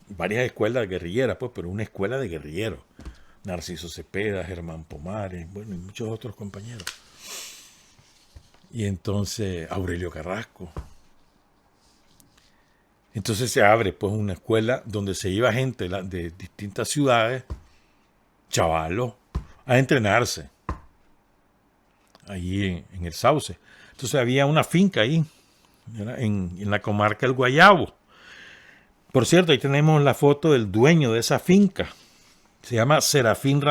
C: varias escuelas guerrilleras, pues, pero una escuela de guerrilleros. Narciso Cepeda, Germán Pomares, bueno, y muchos otros compañeros. Y entonces Aurelio Carrasco. Entonces se abre pues una escuela donde se iba gente de distintas ciudades, chavalos, a entrenarse. Allí en el Sauce. Entonces había una finca ahí, en la comarca del Guayabo. Por cierto, ahí tenemos la foto del dueño de esa finca. Se llamaba, Serafín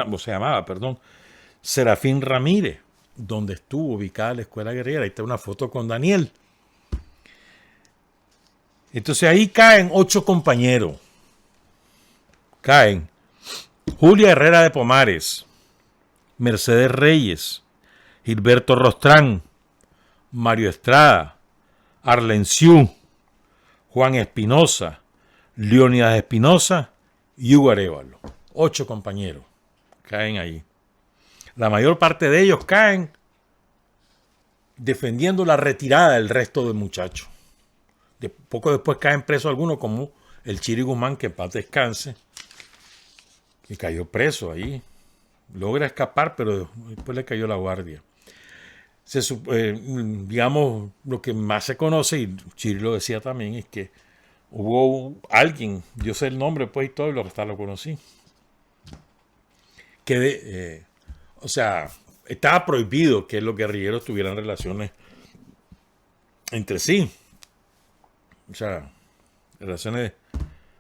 C: Ramírez, donde estuvo ubicada la escuela guerrillera. Ahí está una foto con Daniel. Entonces ahí caen 8 compañeros. Caen Julia Herrera de Pomares, Mercedes Reyes, Gilberto Rostrán, Mario Estrada, Arlenciú, Juan Espinosa, Leónidas Espinosa y Hugo Arévalo. 8 compañeros caen ahí. La mayor parte de ellos caen defendiendo la retirada del resto de muchachos. Poco después caen presos algunos, como el Chiri Guzmán, que en paz descanse, que cayó preso ahí. Logra escapar, pero después le cayó la guardia. Digamos, lo que más se conoce, y Chiri lo decía también, es que hubo alguien, yo sé el nombre pues y todo, y lo que está lo conocí, que estaba prohibido que los guerrilleros tuvieran relaciones entre sí, o sea, relaciones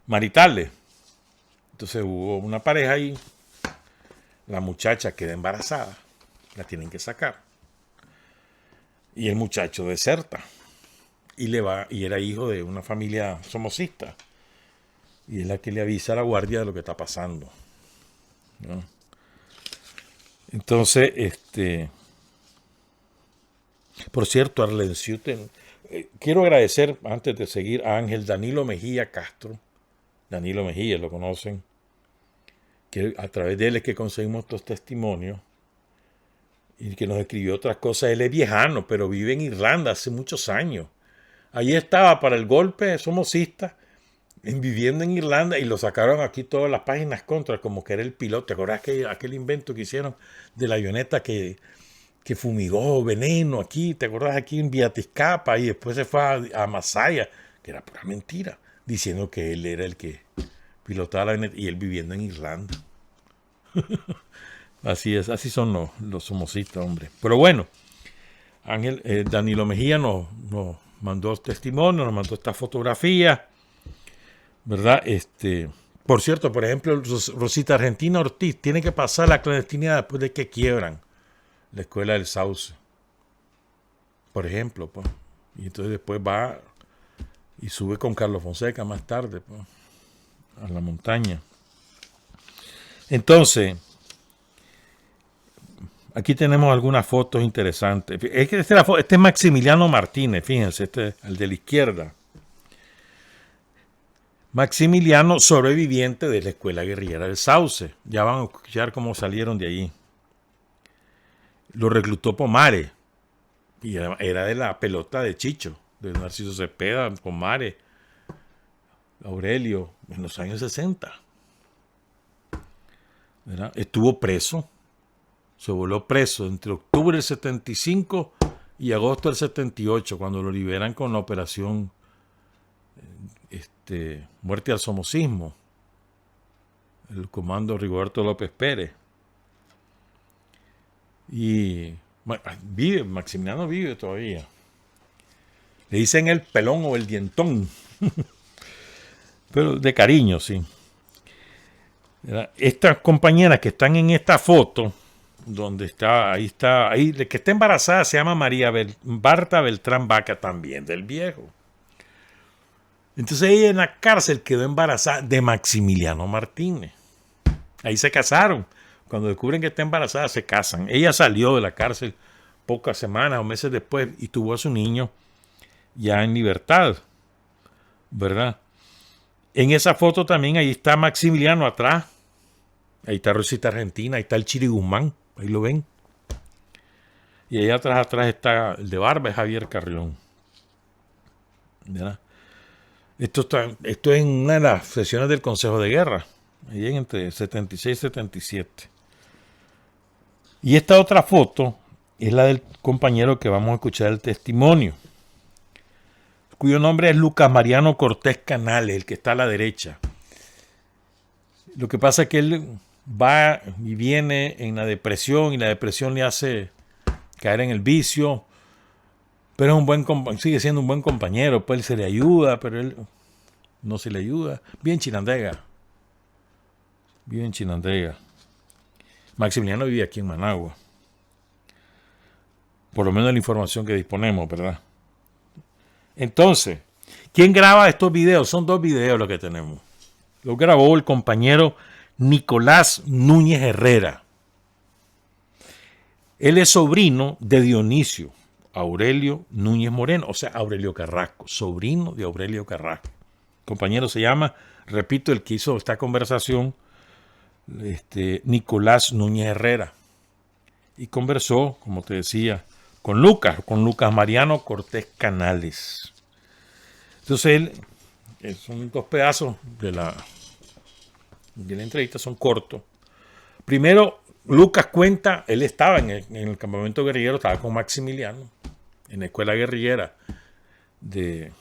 C: maritales. Entonces hubo una pareja ahí, la muchacha queda embarazada, la tienen que sacar, y el muchacho deserta y era hijo de una familia somocista, y es la que le avisa a la guardia de lo que está pasando, ¿no? Entonces, por cierto, Arlenciú, quiero agradecer, antes de seguir, a Ángel Danilo Mejía Castro. Danilo Mejía, lo conocen, que a través de él es que conseguimos estos testimonios. y que nos escribió otras cosas. Él es viejano, pero vive en Irlanda hace muchos años. Allí estaba para el golpe somocista, viviendo en Irlanda, y lo sacaron aquí todas las páginas contra, como que era el piloto. ¿Te acuerdas que aquel invento que hicieron de la avioneta que fumigó veneno aquí? ¿Te acuerdas aquí en Viatiscapa? Y después se fue a Masaya, que era pura mentira, diciendo que él era el que pilotaba la avioneta y él viviendo en Irlanda. Así es, así son los somocistas, hombre. Pero bueno, Danilo Mejía nos mandó testimonio, nos mandó esta fotografía, ¿verdad? Por cierto, por ejemplo, Rosita Argentina Ortiz tiene que pasar la clandestinidad después de que quiebran la escuela del Sauce, por ejemplo, pues. Y entonces después va y sube con Carlos Fonseca más tarde, pues, a la montaña. Entonces, aquí tenemos algunas fotos interesantes. Es que este es Maximiliano Martínez, fíjense, el de la izquierda. Maximiliano, sobreviviente de la escuela guerrillera del Sauce. Ya van a escuchar cómo salieron de allí. Lo reclutó Pomares. Y era de la pelota de Chicho, de Narciso Cepeda, Pomares, Aurelio, en los años 60. ¿Verdad? Estuvo preso. Se voló preso entre octubre del 75 y agosto del 78, cuando lo liberan con la operación Muerte al Somocismo, el comando Rigoberto López Pérez. Y bueno, Maximiliano vive todavía. Le dicen el pelón o el dientón, pero de cariño, sí. Estas compañeras que están en esta foto, donde está, ahí, la que está embarazada se llama Barta Beltrán Vaca, también del Viejo. Entonces ella en la cárcel quedó embarazada de Maximiliano Martínez. Ahí se casaron. Cuando descubren que está embarazada, se casan. Ella salió de la cárcel pocas semanas o meses después y tuvo a su niño ya en libertad, ¿verdad? En esa foto también ahí está Maximiliano atrás. Ahí está Rosita Argentina, ahí está el Chiri Guzmán, ahí lo ven. Y ahí atrás está el de barba, es Javier Carrión, ¿verdad? Esto es en una de las sesiones del Consejo de Guerra, ahí entre 76 y 77. Y esta otra foto es la del compañero que vamos a escuchar el testimonio, cuyo nombre es Lucas Mariano Cortés Canales, el que está a la derecha. Lo que pasa es que él va y viene en la depresión, y la depresión le hace caer en el vicio, pero sigue siendo un buen compañero. Pues él se le ayuda, pero él no se le ayuda. Vive en Chinandega. Maximiliano vive aquí en Managua. Por lo menos la información que disponemos, ¿verdad? Entonces, ¿quién graba estos videos? Son 2 videos los que tenemos. Lo grabó el compañero Nicolás Núñez Herrera. Él es sobrino de Dionisio Aurelio Núñez Moreno, o sea, Aurelio Carrasco, sobrino de Aurelio Carrasco. El compañero se llama, repito, el que hizo esta conversación, Nicolás Núñez Herrera. Y conversó, como te decía, con Lucas Mariano Cortés Canales. Entonces son 2 pedazos de la entrevista, son cortos. Primero, Lucas cuenta, él estaba en el campamento guerrillero, estaba con Maximiliano, en la escuela guerrillera del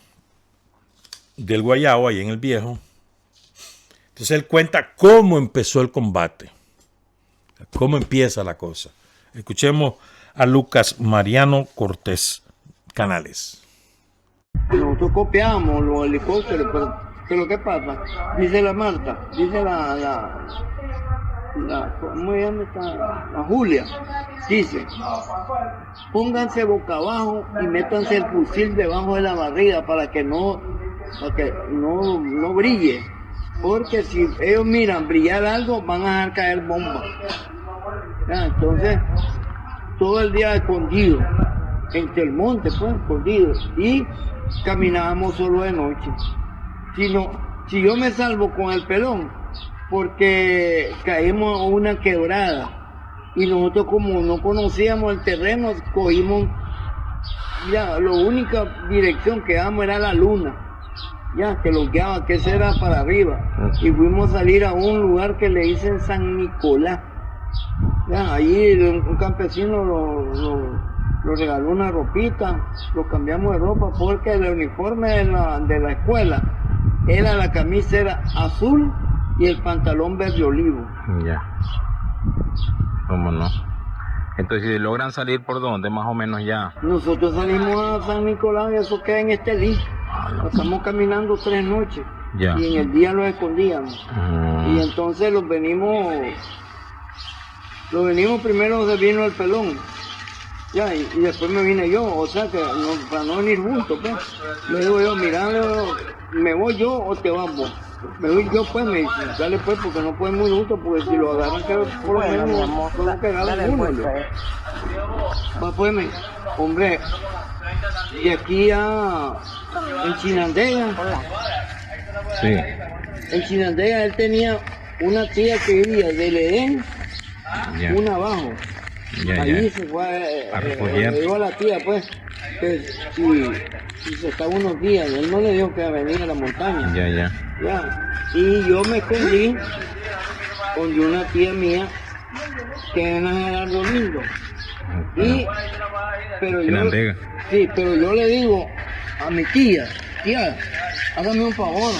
C: Guayabo, ahí en el Viejo. Entonces él cuenta cómo empezó el combate, cómo empieza la cosa. Escuchemos a Lucas Mariano Cortés Canales.
E: Nosotros copiamos los helicópteros, pero ¿qué pasa? Dice la Marta, dice ¿cómo se llama esta? La Julia, dice, pónganse boca abajo y métanse el fusil debajo de la barriga para que no brille, porque si ellos miran brillar algo, van a dejar caer bombas. Entonces, todo el día escondido, entre el monte, pues, escondidos, y caminábamos solo de noche. Si yo me salvo con el pelón, porque caímos a una quebrada Y nosotros, como no conocíamos el terreno, cogimos, ya, la única dirección que damos era la luna, ya, que lo guiaba, que ese era para arriba. Y fuimos a salir a un lugar que le dicen San Nicolás. Ya, allí un campesino lo regaló una ropita, lo cambiamos de ropa porque el uniforme de la escuela era, la camisa era azul y el pantalón verde olivo.
F: Ya. ¿Cómo no? Entonces, si logran salir por dónde, más o menos ya.
E: Nosotros salimos a San Nicolás y eso queda en Estelí. Estamos caminando 3 noches.
F: Ya.
E: Y en el día los escondíamos. Y entonces los venimos primero, se vino el pelón. Ya, y después me vine yo, o sea que para no venir juntos, pues. Le digo yo, mira, ¿me voy yo o te vas vos? Me voy yo, pues, me dice, dale pues, porque no podemos ir juntos, porque si lo agarran, que por lo menos podemos pegar a uno. Va, pues, hombre, y aquí en Chinandega,
F: Sí.
E: en Chinandega él tenía una tía que vivía del Edén,
F: Ya.
E: una abajo.
F: Ya,
E: Ahí
F: ya.
E: se fue
F: A refugiar.
E: le dijo a la tía, pues, que si se estaba unos días, él no le dijo que iba a venir a la montaña.
F: Ya, ya.
E: Ya. Y yo me escondí con una tía mía que era Gerardo Lindo. Pero
F: Chinandega.
E: sí, pero yo le digo a mi tía, hágame un favor,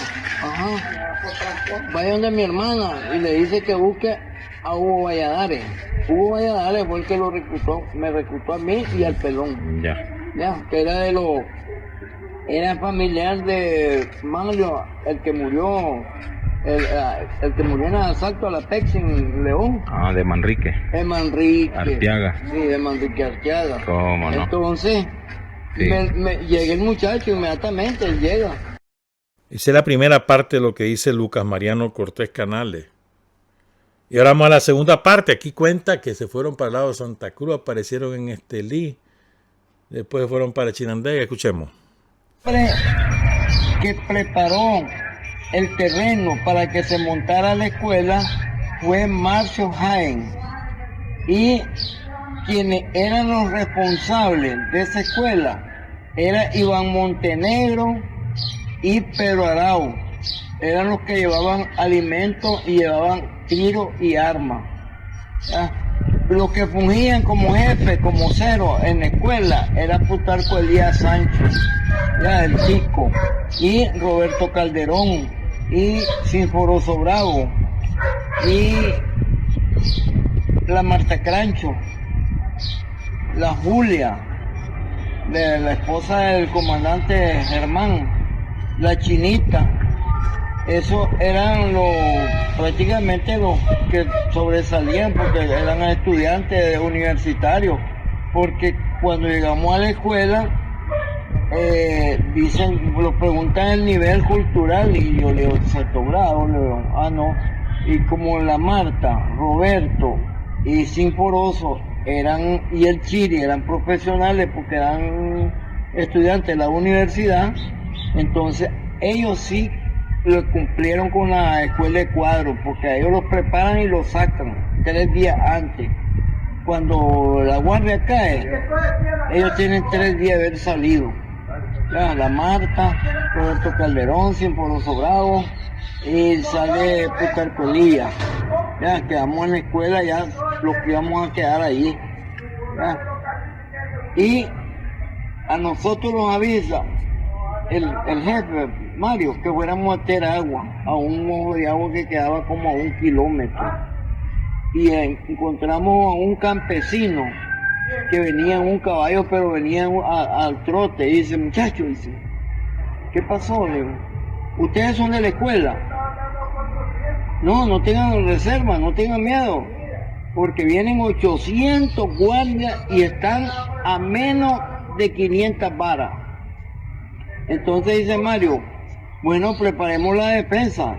E: vaya donde mi hermana y le dice que busque a Hugo Valladares. Hugo Valladares fue el que me reclutó a mí y al pelón. Ya, que era familiar de Manlio, el que murió en el asalto a la PEX en León.
F: Ah, de Manrique.
E: De Manrique.
F: Arteaga.
E: Sí, de Manrique Arteaga.
F: ¿Cómo no?
E: Entonces,
F: Sí.
E: llega el muchacho inmediatamente, él llega.
C: Esa es la primera parte de lo que dice Lucas Mariano Cortés Canales. Y ahora vamos a la segunda parte. Aquí cuenta que se fueron para el lado de Santa Cruz, aparecieron en Estelí, después fueron para Chinandega. Escuchemos.
E: Que preparó el terreno para que se montara la escuela fue Marcio Jaén, y quienes eran los responsables de esa escuela era Iván Montenegro y Pedro Arau. Eran los que llevaban alimentos y llevaban tiro y armas. Los que fungían como jefe, como cero en la escuela, era Plutarco Elías Sánchez, el Chico, y Roberto Calderón, y Sinforoso Bravo, y la Marta Crancho, la Julia, de la esposa del comandante Germán, la Chinita. Esos eran prácticamente los que sobresalían porque eran estudiantes universitarios, porque cuando llegamos a la escuela nos preguntan el nivel cultural y yo le digo, sexto grado, le digo, no, y como la Marta, Roberto y Sinforoso y el Chiri eran profesionales porque eran estudiantes de la universidad, entonces ellos sí lo cumplieron con la escuela de cuadro, porque a ellos los preparan y los sacan 3 días antes. Cuando la guardia cae, ellos tienen 3 días de haber salido. Ya, la Marta, Roberto Calderón, Sinforoso Bravo, y sale Plutarco Elías. Ya, quedamos en la escuela, ya los que íbamos a quedar ahí. Ya. Y a nosotros nos avisa el jefe, Mario, que fuéramos a meter agua a un mojo de agua que quedaba como a 1 kilómetro. Y encontramos a un campesino que venía en un caballo, pero venía al trote. Y dice, muchachos, dice, ¿qué pasó? Le digo, ¿ustedes son de la escuela? No tengan reserva, no tengan miedo, porque vienen 800 guardias y están a menos de 500 varas. Entonces dice Mario, bueno, preparemos la defensa.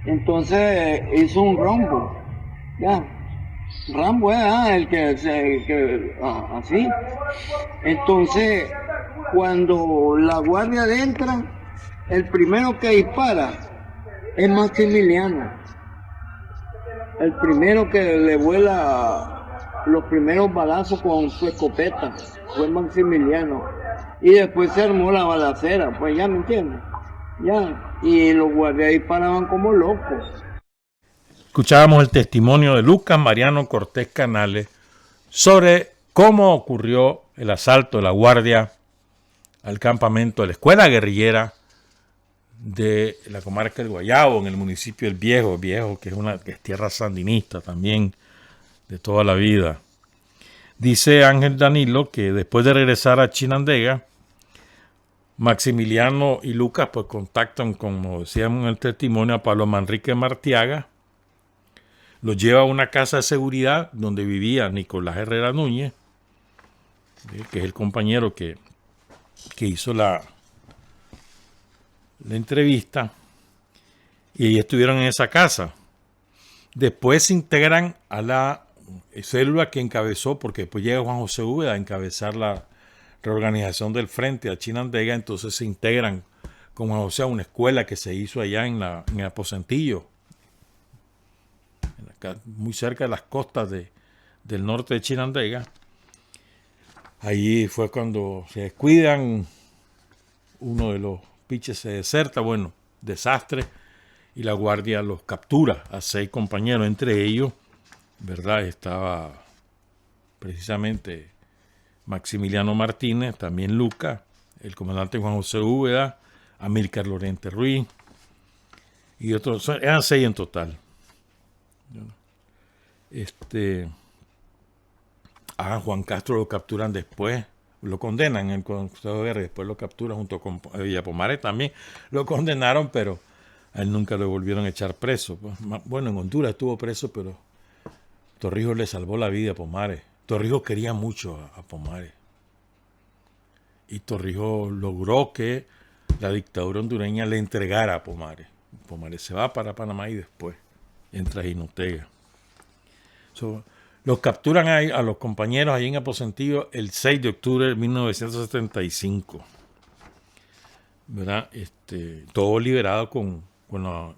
E: Entonces hizo un rombo. Ya. Rambo es así. Entonces, cuando la guardia entra, el primero que dispara es Maximiliano. El primero que le vuela los primeros balazos con su escopeta, fue Maximiliano. Y después se armó la balacera, pues ya me entiendes. Ya, y los guardias disparaban como locos.
C: Escuchábamos el testimonio de Lucas Mariano Cortés Canales sobre cómo ocurrió el asalto de la Guardia al campamento de la Escuela Guerrillera de la comarca del Guayabo, en el municipio del Viejo, que es tierra sandinista también de toda la vida. Dice Ángel Danilo que después de regresar a Chinandega, Maximiliano y Lucas pues contactan, como decíamos en el testimonio, a Pablo Manrique Martiaga, lo lleva a una casa de seguridad donde vivía Nicolás Herrera Núñez, que es el compañero que hizo la entrevista, y ellos estuvieron en esa casa. Después se integran a la célula que encabezó, porque después llega Juan José Úbeda a encabezar la reorganización del frente a Chinandega. Entonces se integran con Juan José a una escuela que se hizo allá en el Aposentillo, muy cerca de las costas del norte de Chinandega. Ahí fue cuando se descuidan, uno de los piches se deserta, bueno, desastre, y la guardia los captura a 6 compañeros, entre ellos, ¿verdad? Estaba precisamente Maximiliano Martínez, también Lucas, el comandante Juan José Úbeda, Amílcar Lorente Ruiz, y otros, eran 6 en total. A Juan Castro lo capturan después, lo condenan en el Consejo de Guerra, después lo capturan junto con Villapomares también, lo condenaron, pero a él nunca lo volvieron a echar preso. Bueno, en Honduras estuvo preso, pero Torrijos le salvó la vida a Pomares. Torrijos quería mucho a Pomares, y Torrijos logró que la dictadura hondureña le entregara a Pomares. Pomares se va para Panamá y después entra Jinotega. Los capturan a los compañeros allí en Aposentillo el 6 de octubre de 1975. ¿Verdad? Todo liberado con la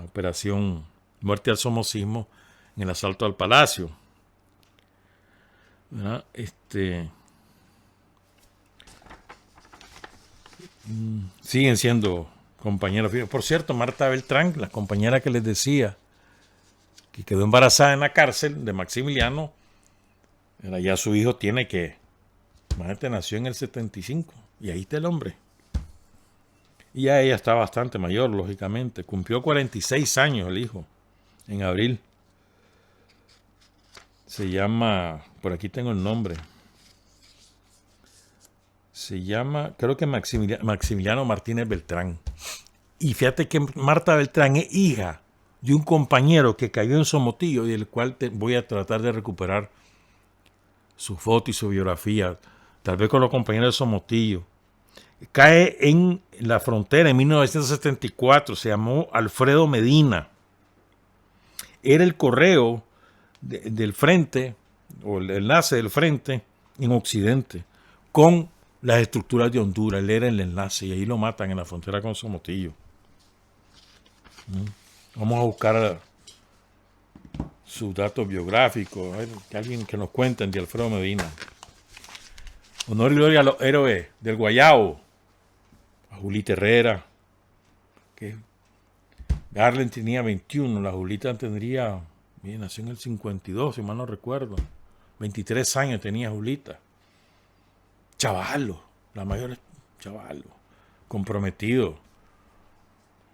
C: operación Muerte al Somocismo en el asalto al Palacio. ¿Verdad? Siguen siendo compañeros. Por cierto, Marta Beltrán, la compañera que les decía, que quedó embarazada en la cárcel de Maximiliano, ya su hijo tiene que, imagínate, nació en el 75, y ahí está el hombre. Y ya ella está bastante mayor, lógicamente. Cumplió 46 años el hijo, en abril. Se llama, por aquí tengo el nombre, se llama, creo que Maximiliano Martínez Beltrán. Y fíjate que Marta Beltrán es hija de un compañero que cayó en Somotillo, y del cual voy a tratar de recuperar su foto y su biografía, tal vez con los compañeros de Somotillo. Cae en la frontera en 1974, se llamó Alfredo Medina. Era el correo del frente, o el enlace del frente en Occidente, con las estructuras de Honduras. Él era el enlace, y ahí lo matan en la frontera con Somotillo. Vamos a buscar sus datos biográficos, que alguien que nos cuenten de Alfredo Medina. Honor y gloria a los héroes del Guayabo, a Julita Herrera, que Garland tenía 21, la Julita tendría, nació en el 52, si mal no recuerdo, 23 años tenía Julita. Chavalo, la mayor es chavalo, comprometido,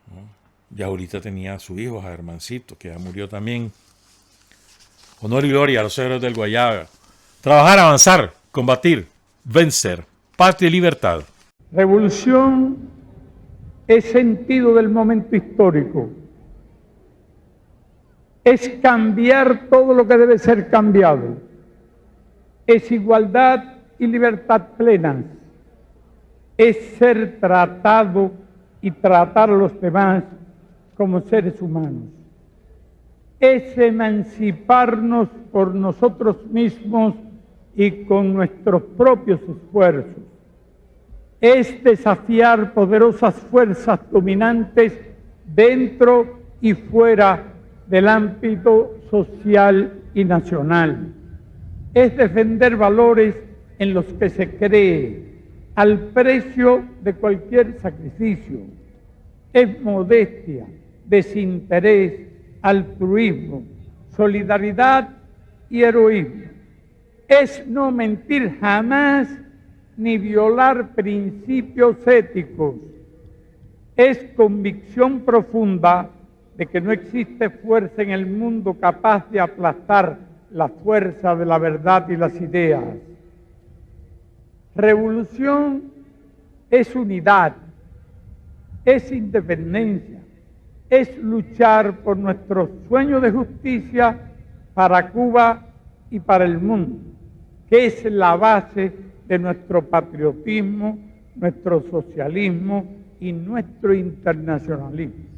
C: ¿no? Ya ahorita tenía a su hijo, a Germancito, que ya murió también. Honor y gloria a los héroes del Guayabo. Trabajar, avanzar, combatir, vencer. Patria y libertad.
G: Revolución es sentido del momento histórico. Es cambiar todo lo que debe ser cambiado. Es igualdad y libertad plenas. Es ser tratado y tratar a los demás como seres humanos. Es emanciparnos por nosotros mismos y con nuestros propios esfuerzos. Es desafiar poderosas fuerzas dominantes dentro y fuera del ámbito social y nacional. es defender valores en los que se cree al precio de cualquier sacrificio. Es modestia, desinterés, altruismo, solidaridad y heroísmo. Es no mentir jamás ni violar principios éticos. Es convicción profunda de que no existe fuerza en el mundo capaz de aplastar la fuerza de la verdad y las ideas. Revolución es unidad, es independencia, es luchar por nuestro sueño de justicia para Cuba y para el mundo, que es la base de nuestro patriotismo, nuestro socialismo y nuestro internacionalismo.